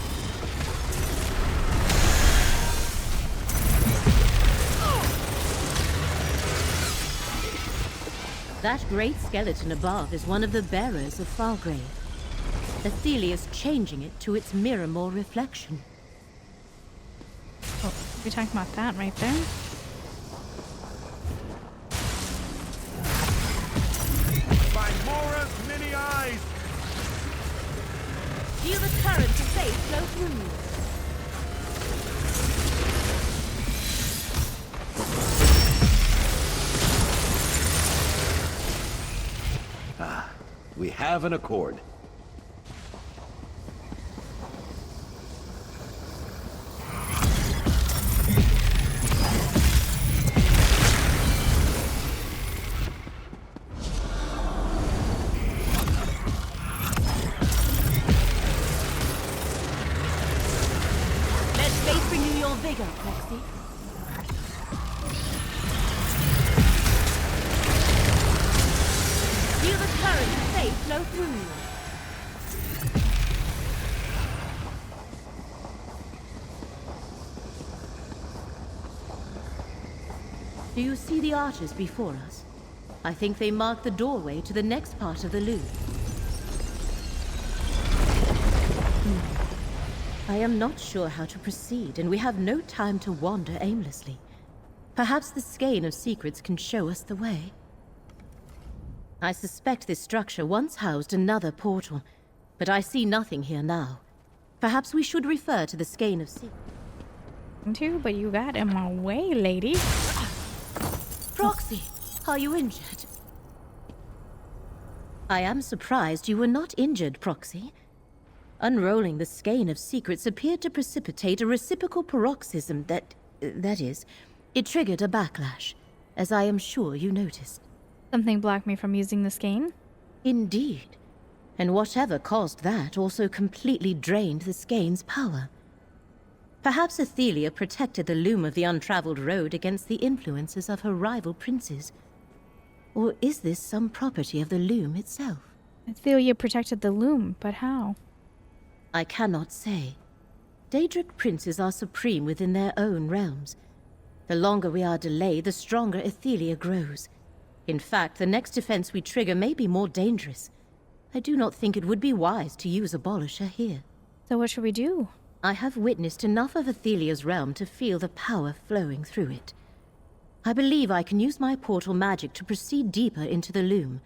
That great skeleton above is one of the bearers of Fargrave. Athelia's changing it to its mirror-more reflection. Oh, we're talking about that right there. By Mora's many eyes! Feel the current of faith flow through you. We have an accord. bigger, Proxy. Feel the current of faith flow through you. Do you see the arches before us? I think they mark the doorway to the next part of the loop. I am not sure how to proceed, and we have no time to wander aimlessly. Perhaps the skein of secrets can show us the way. I suspect this structure once housed another portal, but I see nothing here now. Perhaps we should refer to the skein of secrets. But you got in my way, lady. Proxy, are you injured? I am surprised you were not injured, Proxy. Unrolling the skein of secrets appeared to precipitate a reciprocal paroxysm that is, it triggered a backlash, as I am sure you noticed. Something blocked me from using the skein? Indeed. And whatever caused that also completely drained the skein's power. Perhaps Athelia protected the loom of the Untraveled road against the influences of her rival princes. Or is this some property of the loom itself? Athelia protected the loom, but how? I cannot say. Daedric princes are supreme within their own realms. The longer we are delayed, the stronger Athelia grows. In fact, the next defense we trigger may be more dangerous. I do not think it would be wise to use Abolisher here. So what should we do? I have witnessed enough of Athelia's realm to feel the power flowing through it. I believe I can use my portal magic to proceed deeper into the loom,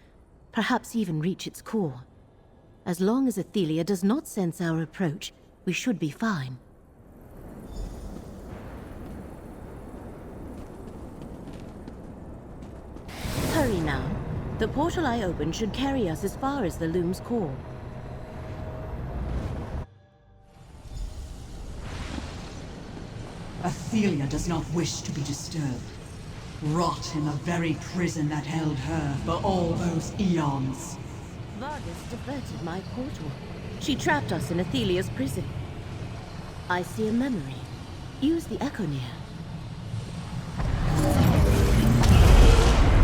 perhaps even reach its core. As long as Athelia does not sense our approach, we should be fine. Hurry now. The portal I opened should carry us as far as the loom's core. Athelia does not wish to be disturbed. Rot in the very prison that held her for all those eons. Vargas diverted my portal. She trapped us in Athelia's prison. I see a memory. Use the Echo Near.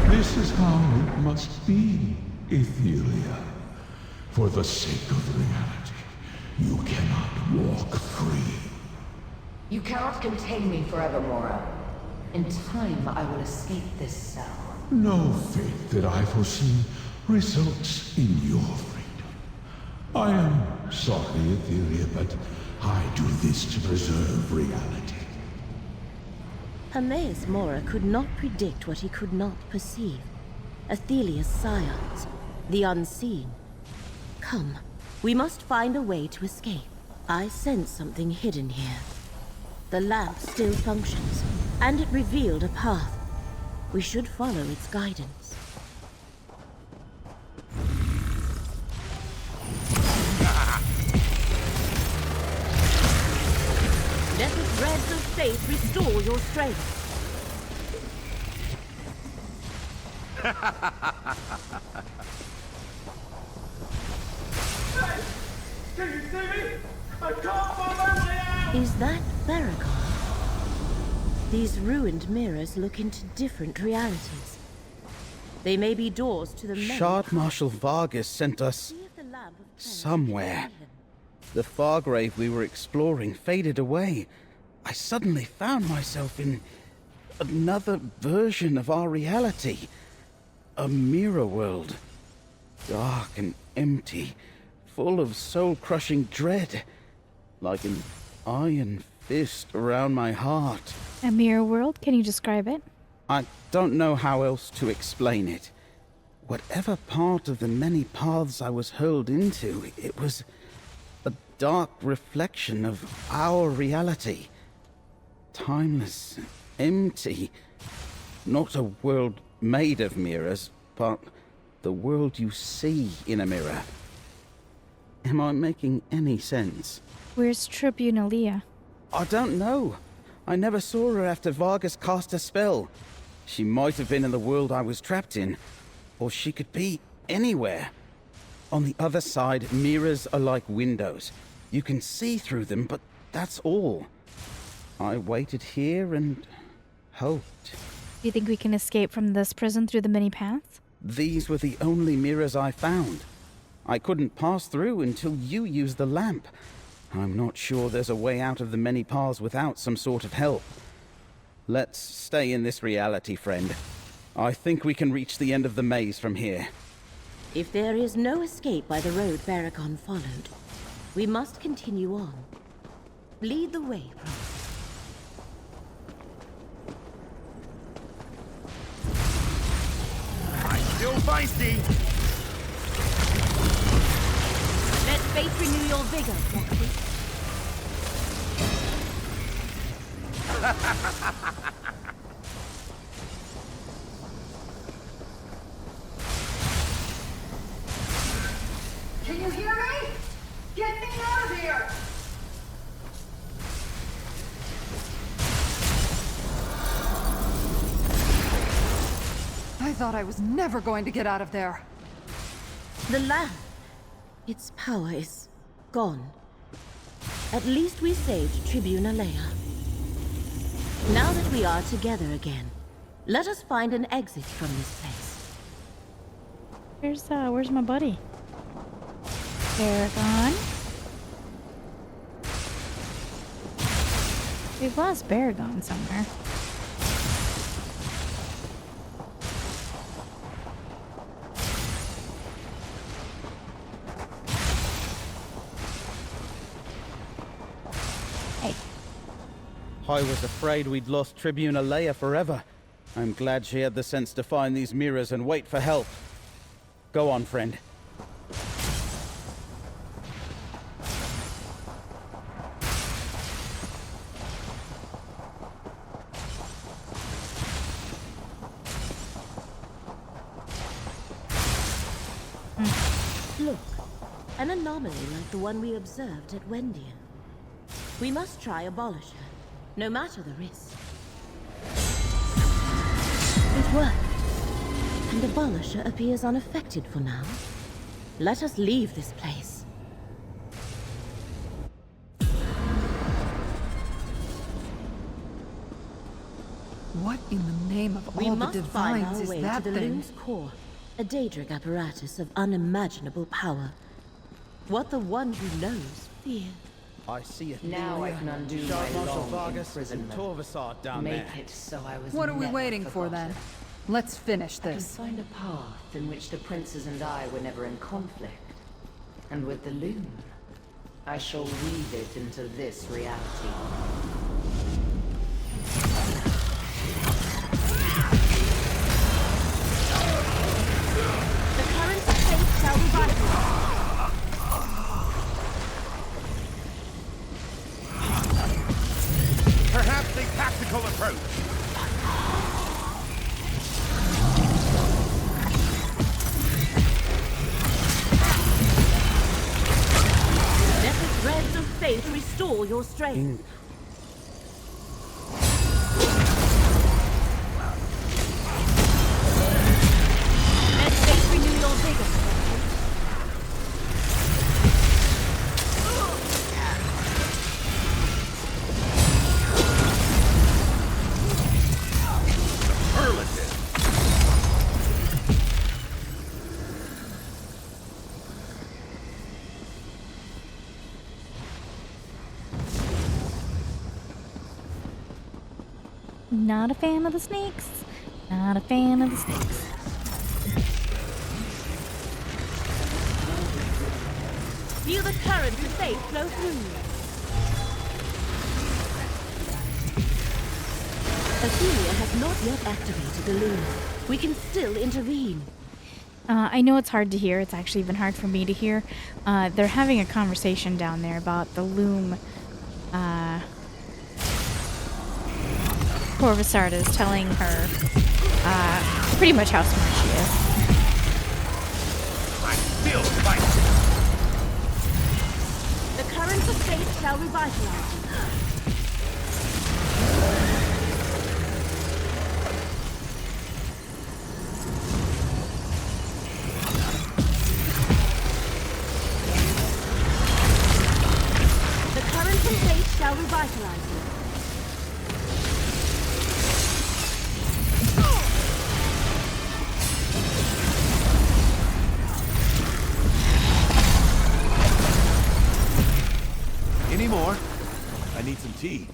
This is how it must be, Athelia. For the sake of reality, you cannot walk free. You cannot contain me forever, Mora. In time, I will escape this cell. No fate that I foresee results in your freedom. I am sorry, Athelia, but I do this to preserve reality. Hermaeus Mora could not predict what he could not perceive. Athelia's scions, the unseen. Come, we must find a way to escape. I sense something hidden here. The lamp still functions, and it revealed a path. We should follow its guidance. Let the threads of faith restore your strength. Can you see me? I can't find my way out! Is that Fyrankin? These ruined mirrors look into different realities. They may be doors to the many. Shard Marshal Vargas sent us somewhere. The Fargrave we were exploring faded away. I suddenly found myself in another version of our reality. A mirror world. Dark and empty, full of soul-crushing dread. Like an iron fist around my heart. A mirror world? Can you describe it? I don't know how else to explain it. Whatever part of the many paths I was hurled into, it was a dark reflection of our reality. Timeless, empty. Not a world made of mirrors, but the world you see in a mirror. Am I making any sense? Where's Tribunalia? I don't know. I never saw her after Vargas cast a spell. She might have been in the world I was trapped in, or she could be anywhere. On the other side, mirrors are like windows. You can see through them, but that's all. I waited here and hoped. Do you think we can escape from this prison through the many paths? These were the only mirrors I found. I couldn't pass through until you used the lamp. I'm not sure there's a way out of the many paths without some sort of help. Let's stay in this reality, friend. I think we can reach the end of the maze from here. If there is no escape by the road Baertram followed, we must continue on. Lead the way, Pro. I'm still feisty. Let fate renew your vigor, Foxy. Can you hear me? Get me out of here! I thought I was never going to get out of there. The lamp. Its power is gone. At least we saved Tribunalea. Now that we are together again, let us find an exit from this place. Where's my buddy? Baertram. We've lost Baertram somewhere. Hey. I was afraid we'd lost Tribunalea forever. I'm glad she had the sense to find these mirrors and wait for help. Go on, friend. Look, an anomaly like the one we observed at Wendia. We must try abolish her, no matter the risk. It worked, and Abolisher appears unaffected for now. Let us leave this place. What in the name of all the divines is that to the thing? Loon's core, a Daedric apparatus of unimaginable power. What the one who knows fears. I see it. Now I can undo my long imprisonment. Torvasar down Make there. it so I was What are we never waiting for forgotten. then? Let's finish I can this. find a path in which the princes and I were never in conflict. And with the loom, I shall weave it into this reality. The current of fate shall revitalize. Perhaps a tactical approach. Let the threads of fate restore your strength. Let fate renew your vigor. Not a fan of the snakes. Not a fan of the snakes. Feel the current of fate flow through. Ophelia has not yet activated the loom. We can still intervene. I know it's hard to hear. It's actually even hard for me to hear. They're having a conversation down there about the loom. Corvusard is telling her pretty much how smart she is. I'm still fighting. The currents of fate shall revitalize you. The currents of fate shall revitalize you. need some tea.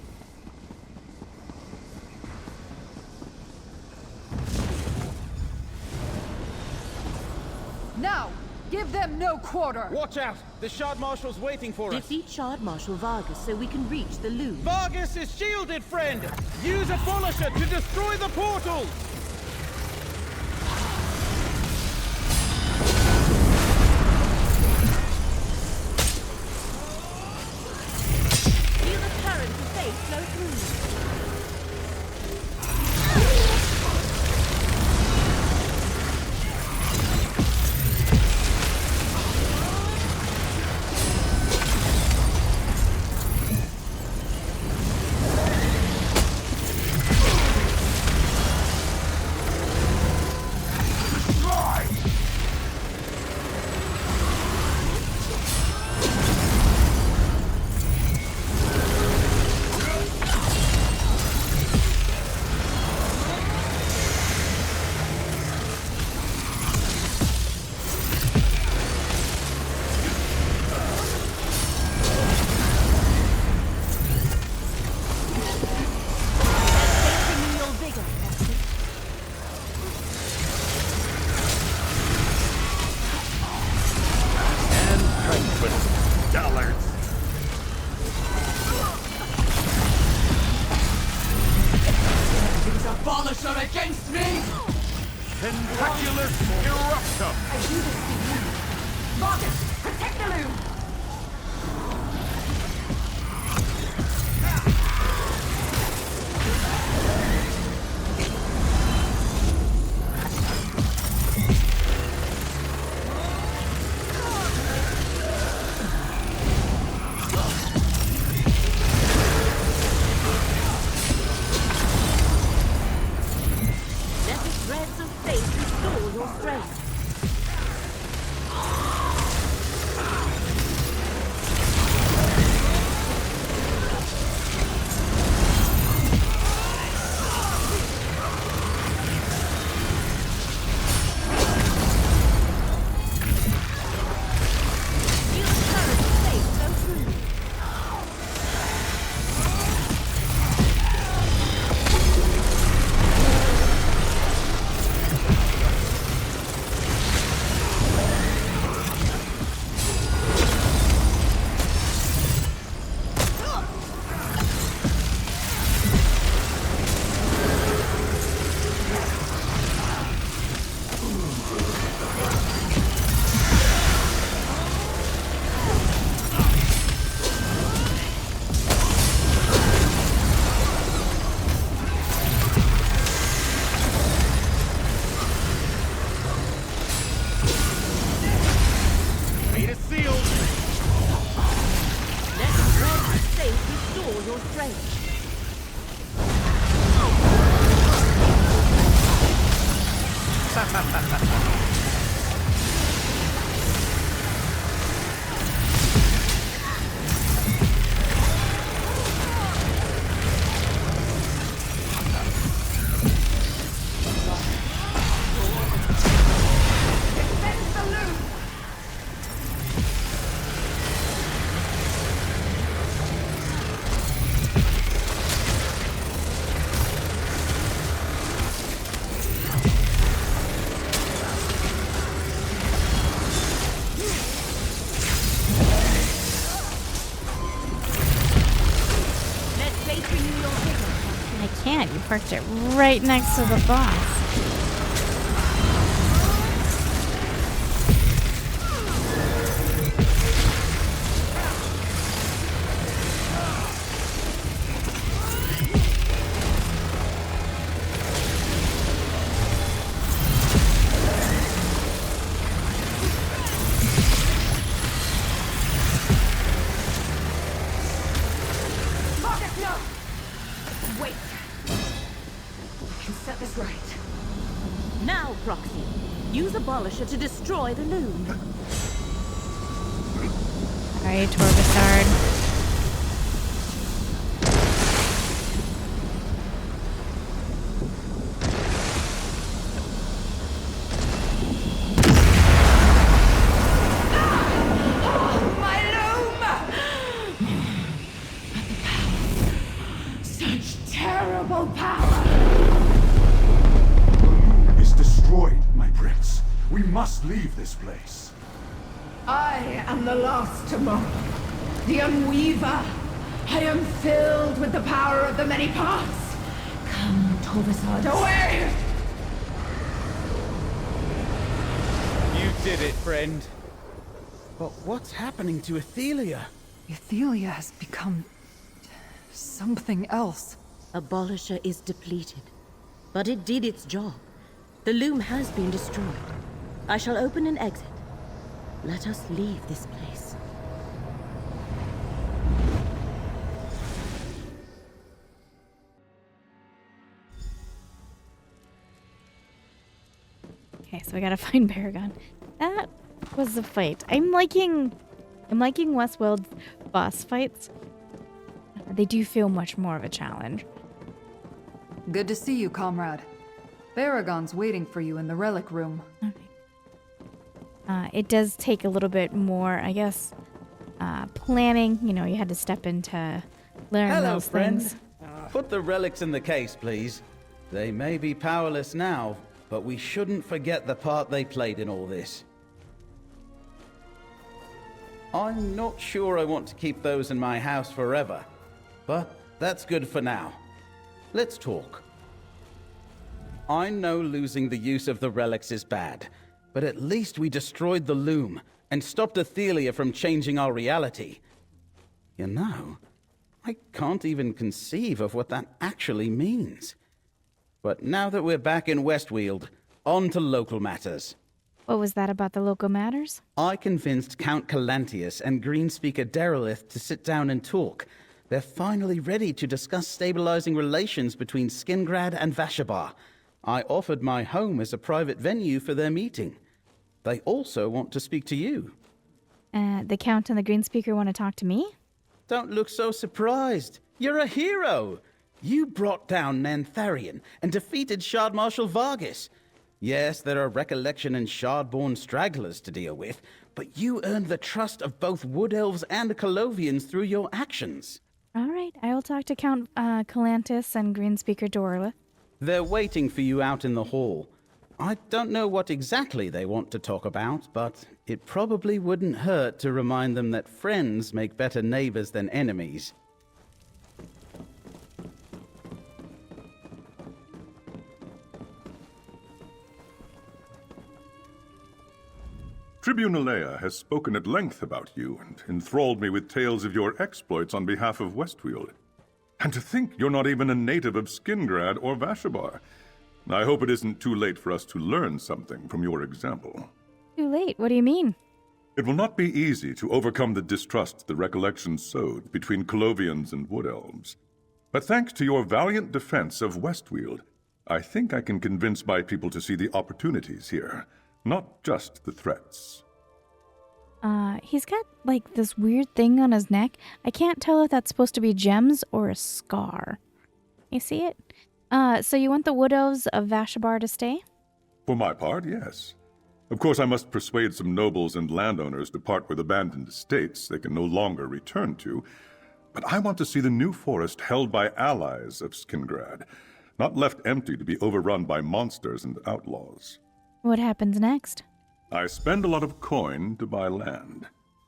Now, give them no quarter! Watch out! The Shard Marshal's waiting for us. Defeat Shard Marshal Vargas so we can reach the loom. Vargas is shielded, friend! Use Abolisher to destroy the portals! Feel the current of fate flow through. Against me! Tentaculus eruptum! I do this for you. Vargas, protect the loom! Parked it right next to the boss. Abolisher to destroy the loom. Alright, Torbasard. must leave this place. I am the last tomorrow, the Unweaver. I am filled with the power of the many paths. Come, Torvasad, away! You did it, friend. But what's happening to Athelia? Athelia has become something else. Abolisher is depleted, but it did its job. The loom has been destroyed. I shall open an exit. Let us leave this place. Okay, so we gotta find Paragon. That was a fight. I'm liking Westworld's boss fights. They do feel much more of a challenge. Good to see you, comrade. Baragon's waiting for you in the relic room. It does take a little bit more, I guess, planning. You know, you had to step into learn those things. Put the relics in the case, please. They may be powerless now, but we shouldn't forget the part they played in all this. I'm not sure I want to keep those in my house forever, but that's good for now. Let's talk. I know losing the use of the relics is bad, but at least we destroyed the loom and stopped Athelia from changing our reality. You know, I can't even conceive of what that actually means. But now that we're back in Westweald, on to local matters. What was that about the local matters? I convinced Count Calantius and Greenspeaker Derelith to sit down and talk. They're finally ready to discuss stabilizing relations between Skingrad and Vashabar. I offered my home as a private venue for their meeting. They also want to speak to you. The Count and the Greenspeaker want to talk to me? Don't look so surprised. You're a hero. You brought down Nantharion and defeated Shard Marshal Vargas. Yes, there are Recollection and Shard-born stragglers to deal with, but you earned the trust of both Wood Elves and Colovians through your actions. All right, I will talk to Count Calantis and Greenspeaker Dorla. They're waiting for you out in the hall. I don't know what exactly they want to talk about, but it probably wouldn't hurt to remind them that friends make better neighbors than enemies. Tribune Alea has spoken at length about you and enthralled me with tales of your exploits on behalf of Westweald. And to think you're not even a native of Skingrad or Vashabar. I hope it isn't too late for us to learn something from your example. Too late? What do you mean? It will not be easy to overcome the distrust the Recollection sowed between Colovians and Wood Elves. But thanks to your valiant defense of Westweald, I think I can convince my people to see the opportunities here, not just the threats. He's got, like, this weird thing on his neck. I can't tell if that's supposed to be gems or a scar. You see it? So you want the Wood Elves of Vashabar to stay? For my part, yes. Of course, I must persuade some nobles and landowners to part with abandoned estates they can no longer return to. But I want to see the new forest held by allies of Skingrad, not left empty to be overrun by monsters and outlaws. What happens next? I spend a lot of coin to buy land.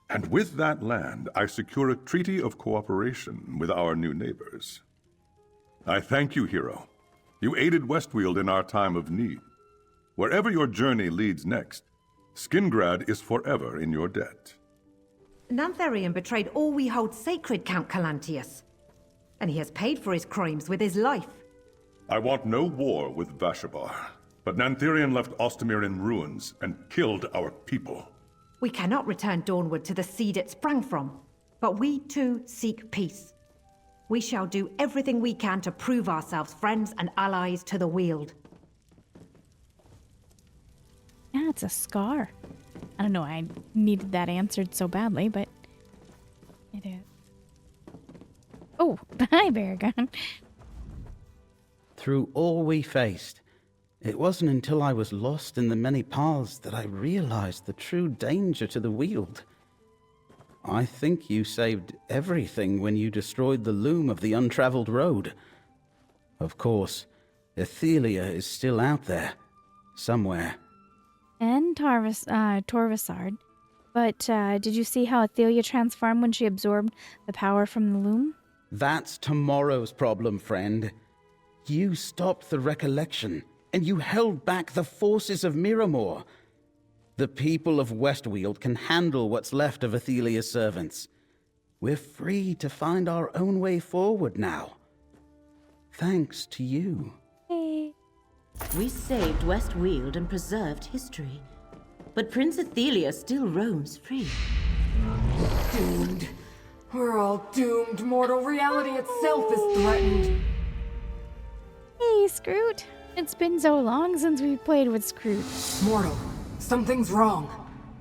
And with that land, I secure a treaty of cooperation with our new neighbors. I thank you, hero. You aided Westweald in our time of need. Wherever your journey leads next, Skingrad is forever in your debt. Nantharion betrayed all we hold sacred, Count Calantius. And he has paid for his crimes with his life. I want no war with Vashabar. But Nantharion left Ostermere in ruins and killed our people. We cannot return Dawnwood to the seed it sprang from. But we too seek peace. We shall do everything we can to prove ourselves friends and allies to the Weald. Yeah, it's a scar. I don't know, I needed that answered so badly, but it is. Oh, hi, Baragon. Through all we faced, it wasn't until I was lost in the many paths that I realized the true danger to the Weald. I think you saved everything when you destroyed the loom of the Untraveled road. Of course, Athelia is still out there, somewhere. And Torvasard. But did you see how Athelia transformed when she absorbed the power from the loom? That's tomorrow's problem, friend. You stopped the recollection, and you held back the forces of Miramor. The people of Westweald can handle what's left of Athelia's servants. We're free to find our own way forward now. Thanks to you. Hey. We saved Westweald and preserved history. But Prince Athelia still roams free. Doomed. We're all doomed. Mortal reality itself is threatened. Hey, Scroot. It's been so long since we played with Scroot. Mortal, something's wrong.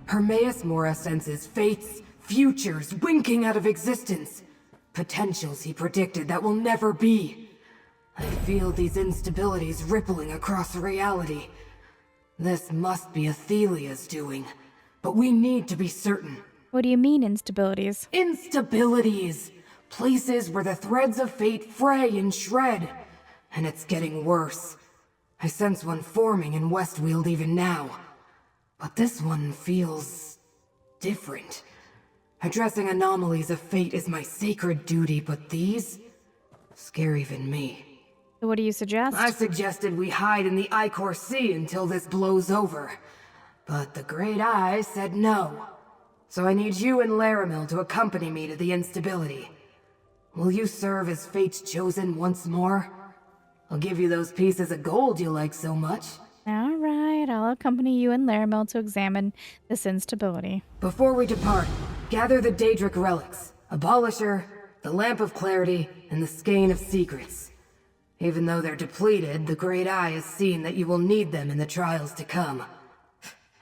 Hermaeus Mora senses fates, futures winking out of existence. Potentials he predicted that will never be. I feel these instabilities rippling across reality. This must be Athelia's doing, but we need to be certain. What do you mean, instabilities? Instabilities! Places where the threads of fate fray and shred. And it's getting worse. I sense one forming in Westweald even now. But this one feels different. Addressing anomalies of fate is my sacred duty, but these scare even me. So what do you suggest? I suggested we hide in the Icor Sea until this blows over. But the Great Eye said no. So I need you and Laramil to accompany me to the instability. Will you serve as Fate's chosen once more? I'll give you those pieces of gold you like so much. All right, I'll accompany you and Laramil to examine this instability. Before we depart, gather the Daedric relics, Abolisher, the Lamp of Clarity, and the Skein of Secrets. Even though they're depleted, the Great Eye has seen that you will need them in the trials to come.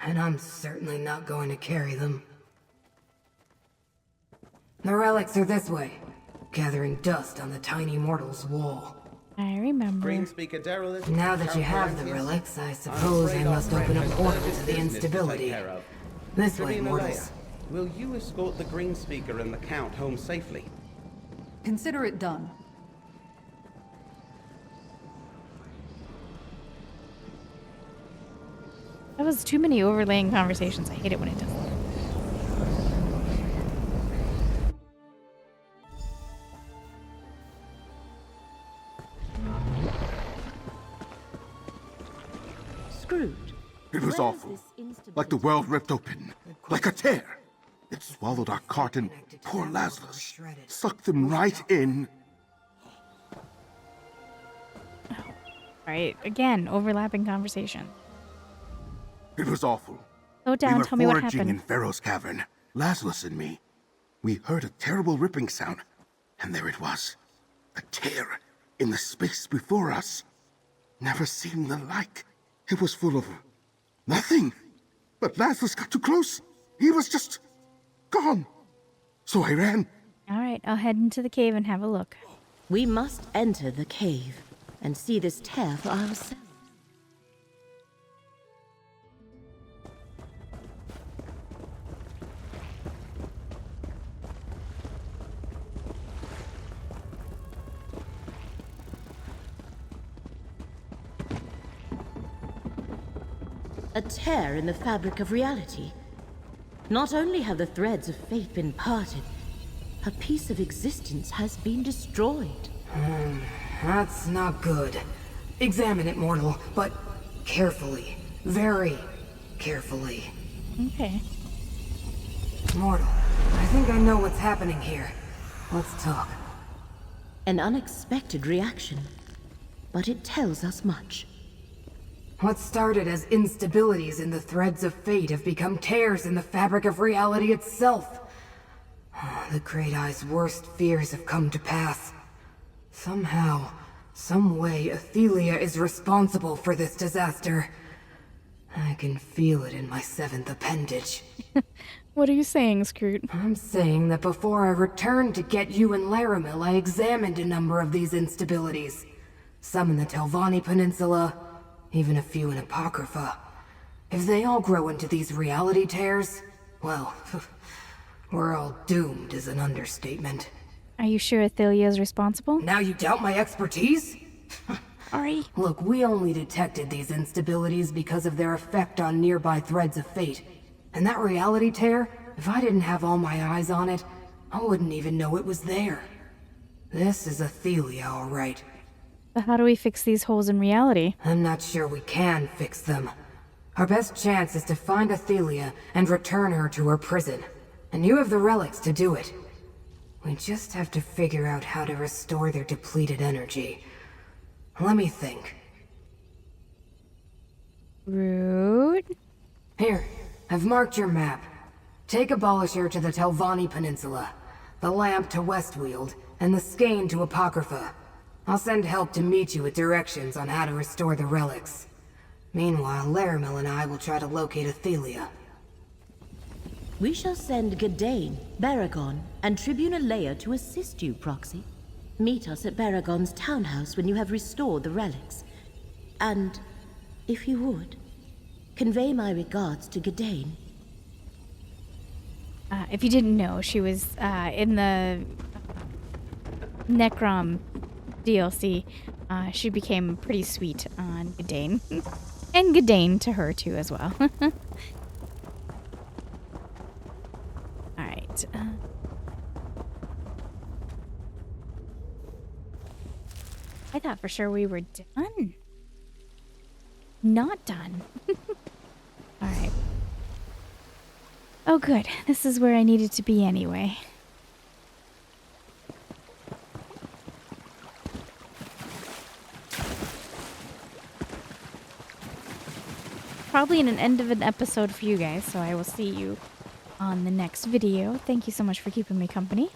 And I'm certainly not going to carry them. The relics are this way, gathering dust on the tiny mortal's wall. I remember. Now that you have the relics, I suppose I must open a portal to the instability. This way, mortals. Will you escort the Green Speaker and the Count home safely? Consider it done. That was too many overlaying conversations. I hate it when it does that. Scrooge. It was awful. Like the world ripped open. Like a tear. It swallowed our cart and poor Lazarus. Sucked them right in. Right, again, overlapping conversation. It was awful. Slow down, tell me what We were foraging happened. in Pharaoh's cavern, Lazarus and me. We heard a terrible ripping sound, and there it was. A tear in the space before us. Never seen the like. It was full of nothing. But Lazarus got too close. He was just gone. So I ran. All right, I'll head into the cave and have a look. We must enter the cave and see this tear for ourselves. A tear in the fabric of reality. Not only have the threads of fate been parted, a piece of existence has been destroyed. That's not good. Examine it, mortal, but carefully. Very carefully. Okay. Mortal, I think I know what's happening here. Let's talk. An unexpected reaction, but it tells us much. What started as instabilities in the threads of fate have become tears in the fabric of reality itself. The Great Eye's worst fears have come to pass. Somehow, some way, Athelia is responsible for this disaster. I can feel it in my seventh appendage. What are you saying, Scroot? I'm saying that before I returned to get you and Laramil, I examined a number of these instabilities. Some in the Telvanni Peninsula, even a few in Apocrypha. If they all grow into these reality tears, well, we're all doomed is an understatement. Are you sure Athelia is responsible? Now you doubt my expertise? sorry. Look, we only detected these instabilities because of their effect on nearby threads of fate. And that reality tear, if I didn't have all my eyes on it, I wouldn't even know it was there. This is Athelia, all right. But how do we fix these holes in reality? I'm not sure we can fix them. Our best chance is to find Athelia and return her to her prison. And you have the relics to do it. We just have to figure out how to restore their depleted energy. Let me think. Rude. Here, I've marked your map. Take Abolisher to the Telvanni Peninsula, the Lamp to Westweald, and the Skein to Apocrypha. I'll send help to meet you with directions on how to restore the relics. Meanwhile, Laramil and I will try to locate Athelia. We shall send Gadain, Baragon, and Tribuna Leia to assist you, Proxy. Meet us at Baragon's townhouse when you have restored the relics. And, if you would, convey my regards to Gadain. If you didn't know, she was in the Necrom DLC. She became pretty sweet on Gadain. And Gadain to her, too, as well. Alright. I thought for sure we were done. Not done. Alright. Oh, good. This is where I needed to be anyway. Probably in an end of an episode for you guys, so I will see you on the next video. Thank you so much for keeping me company.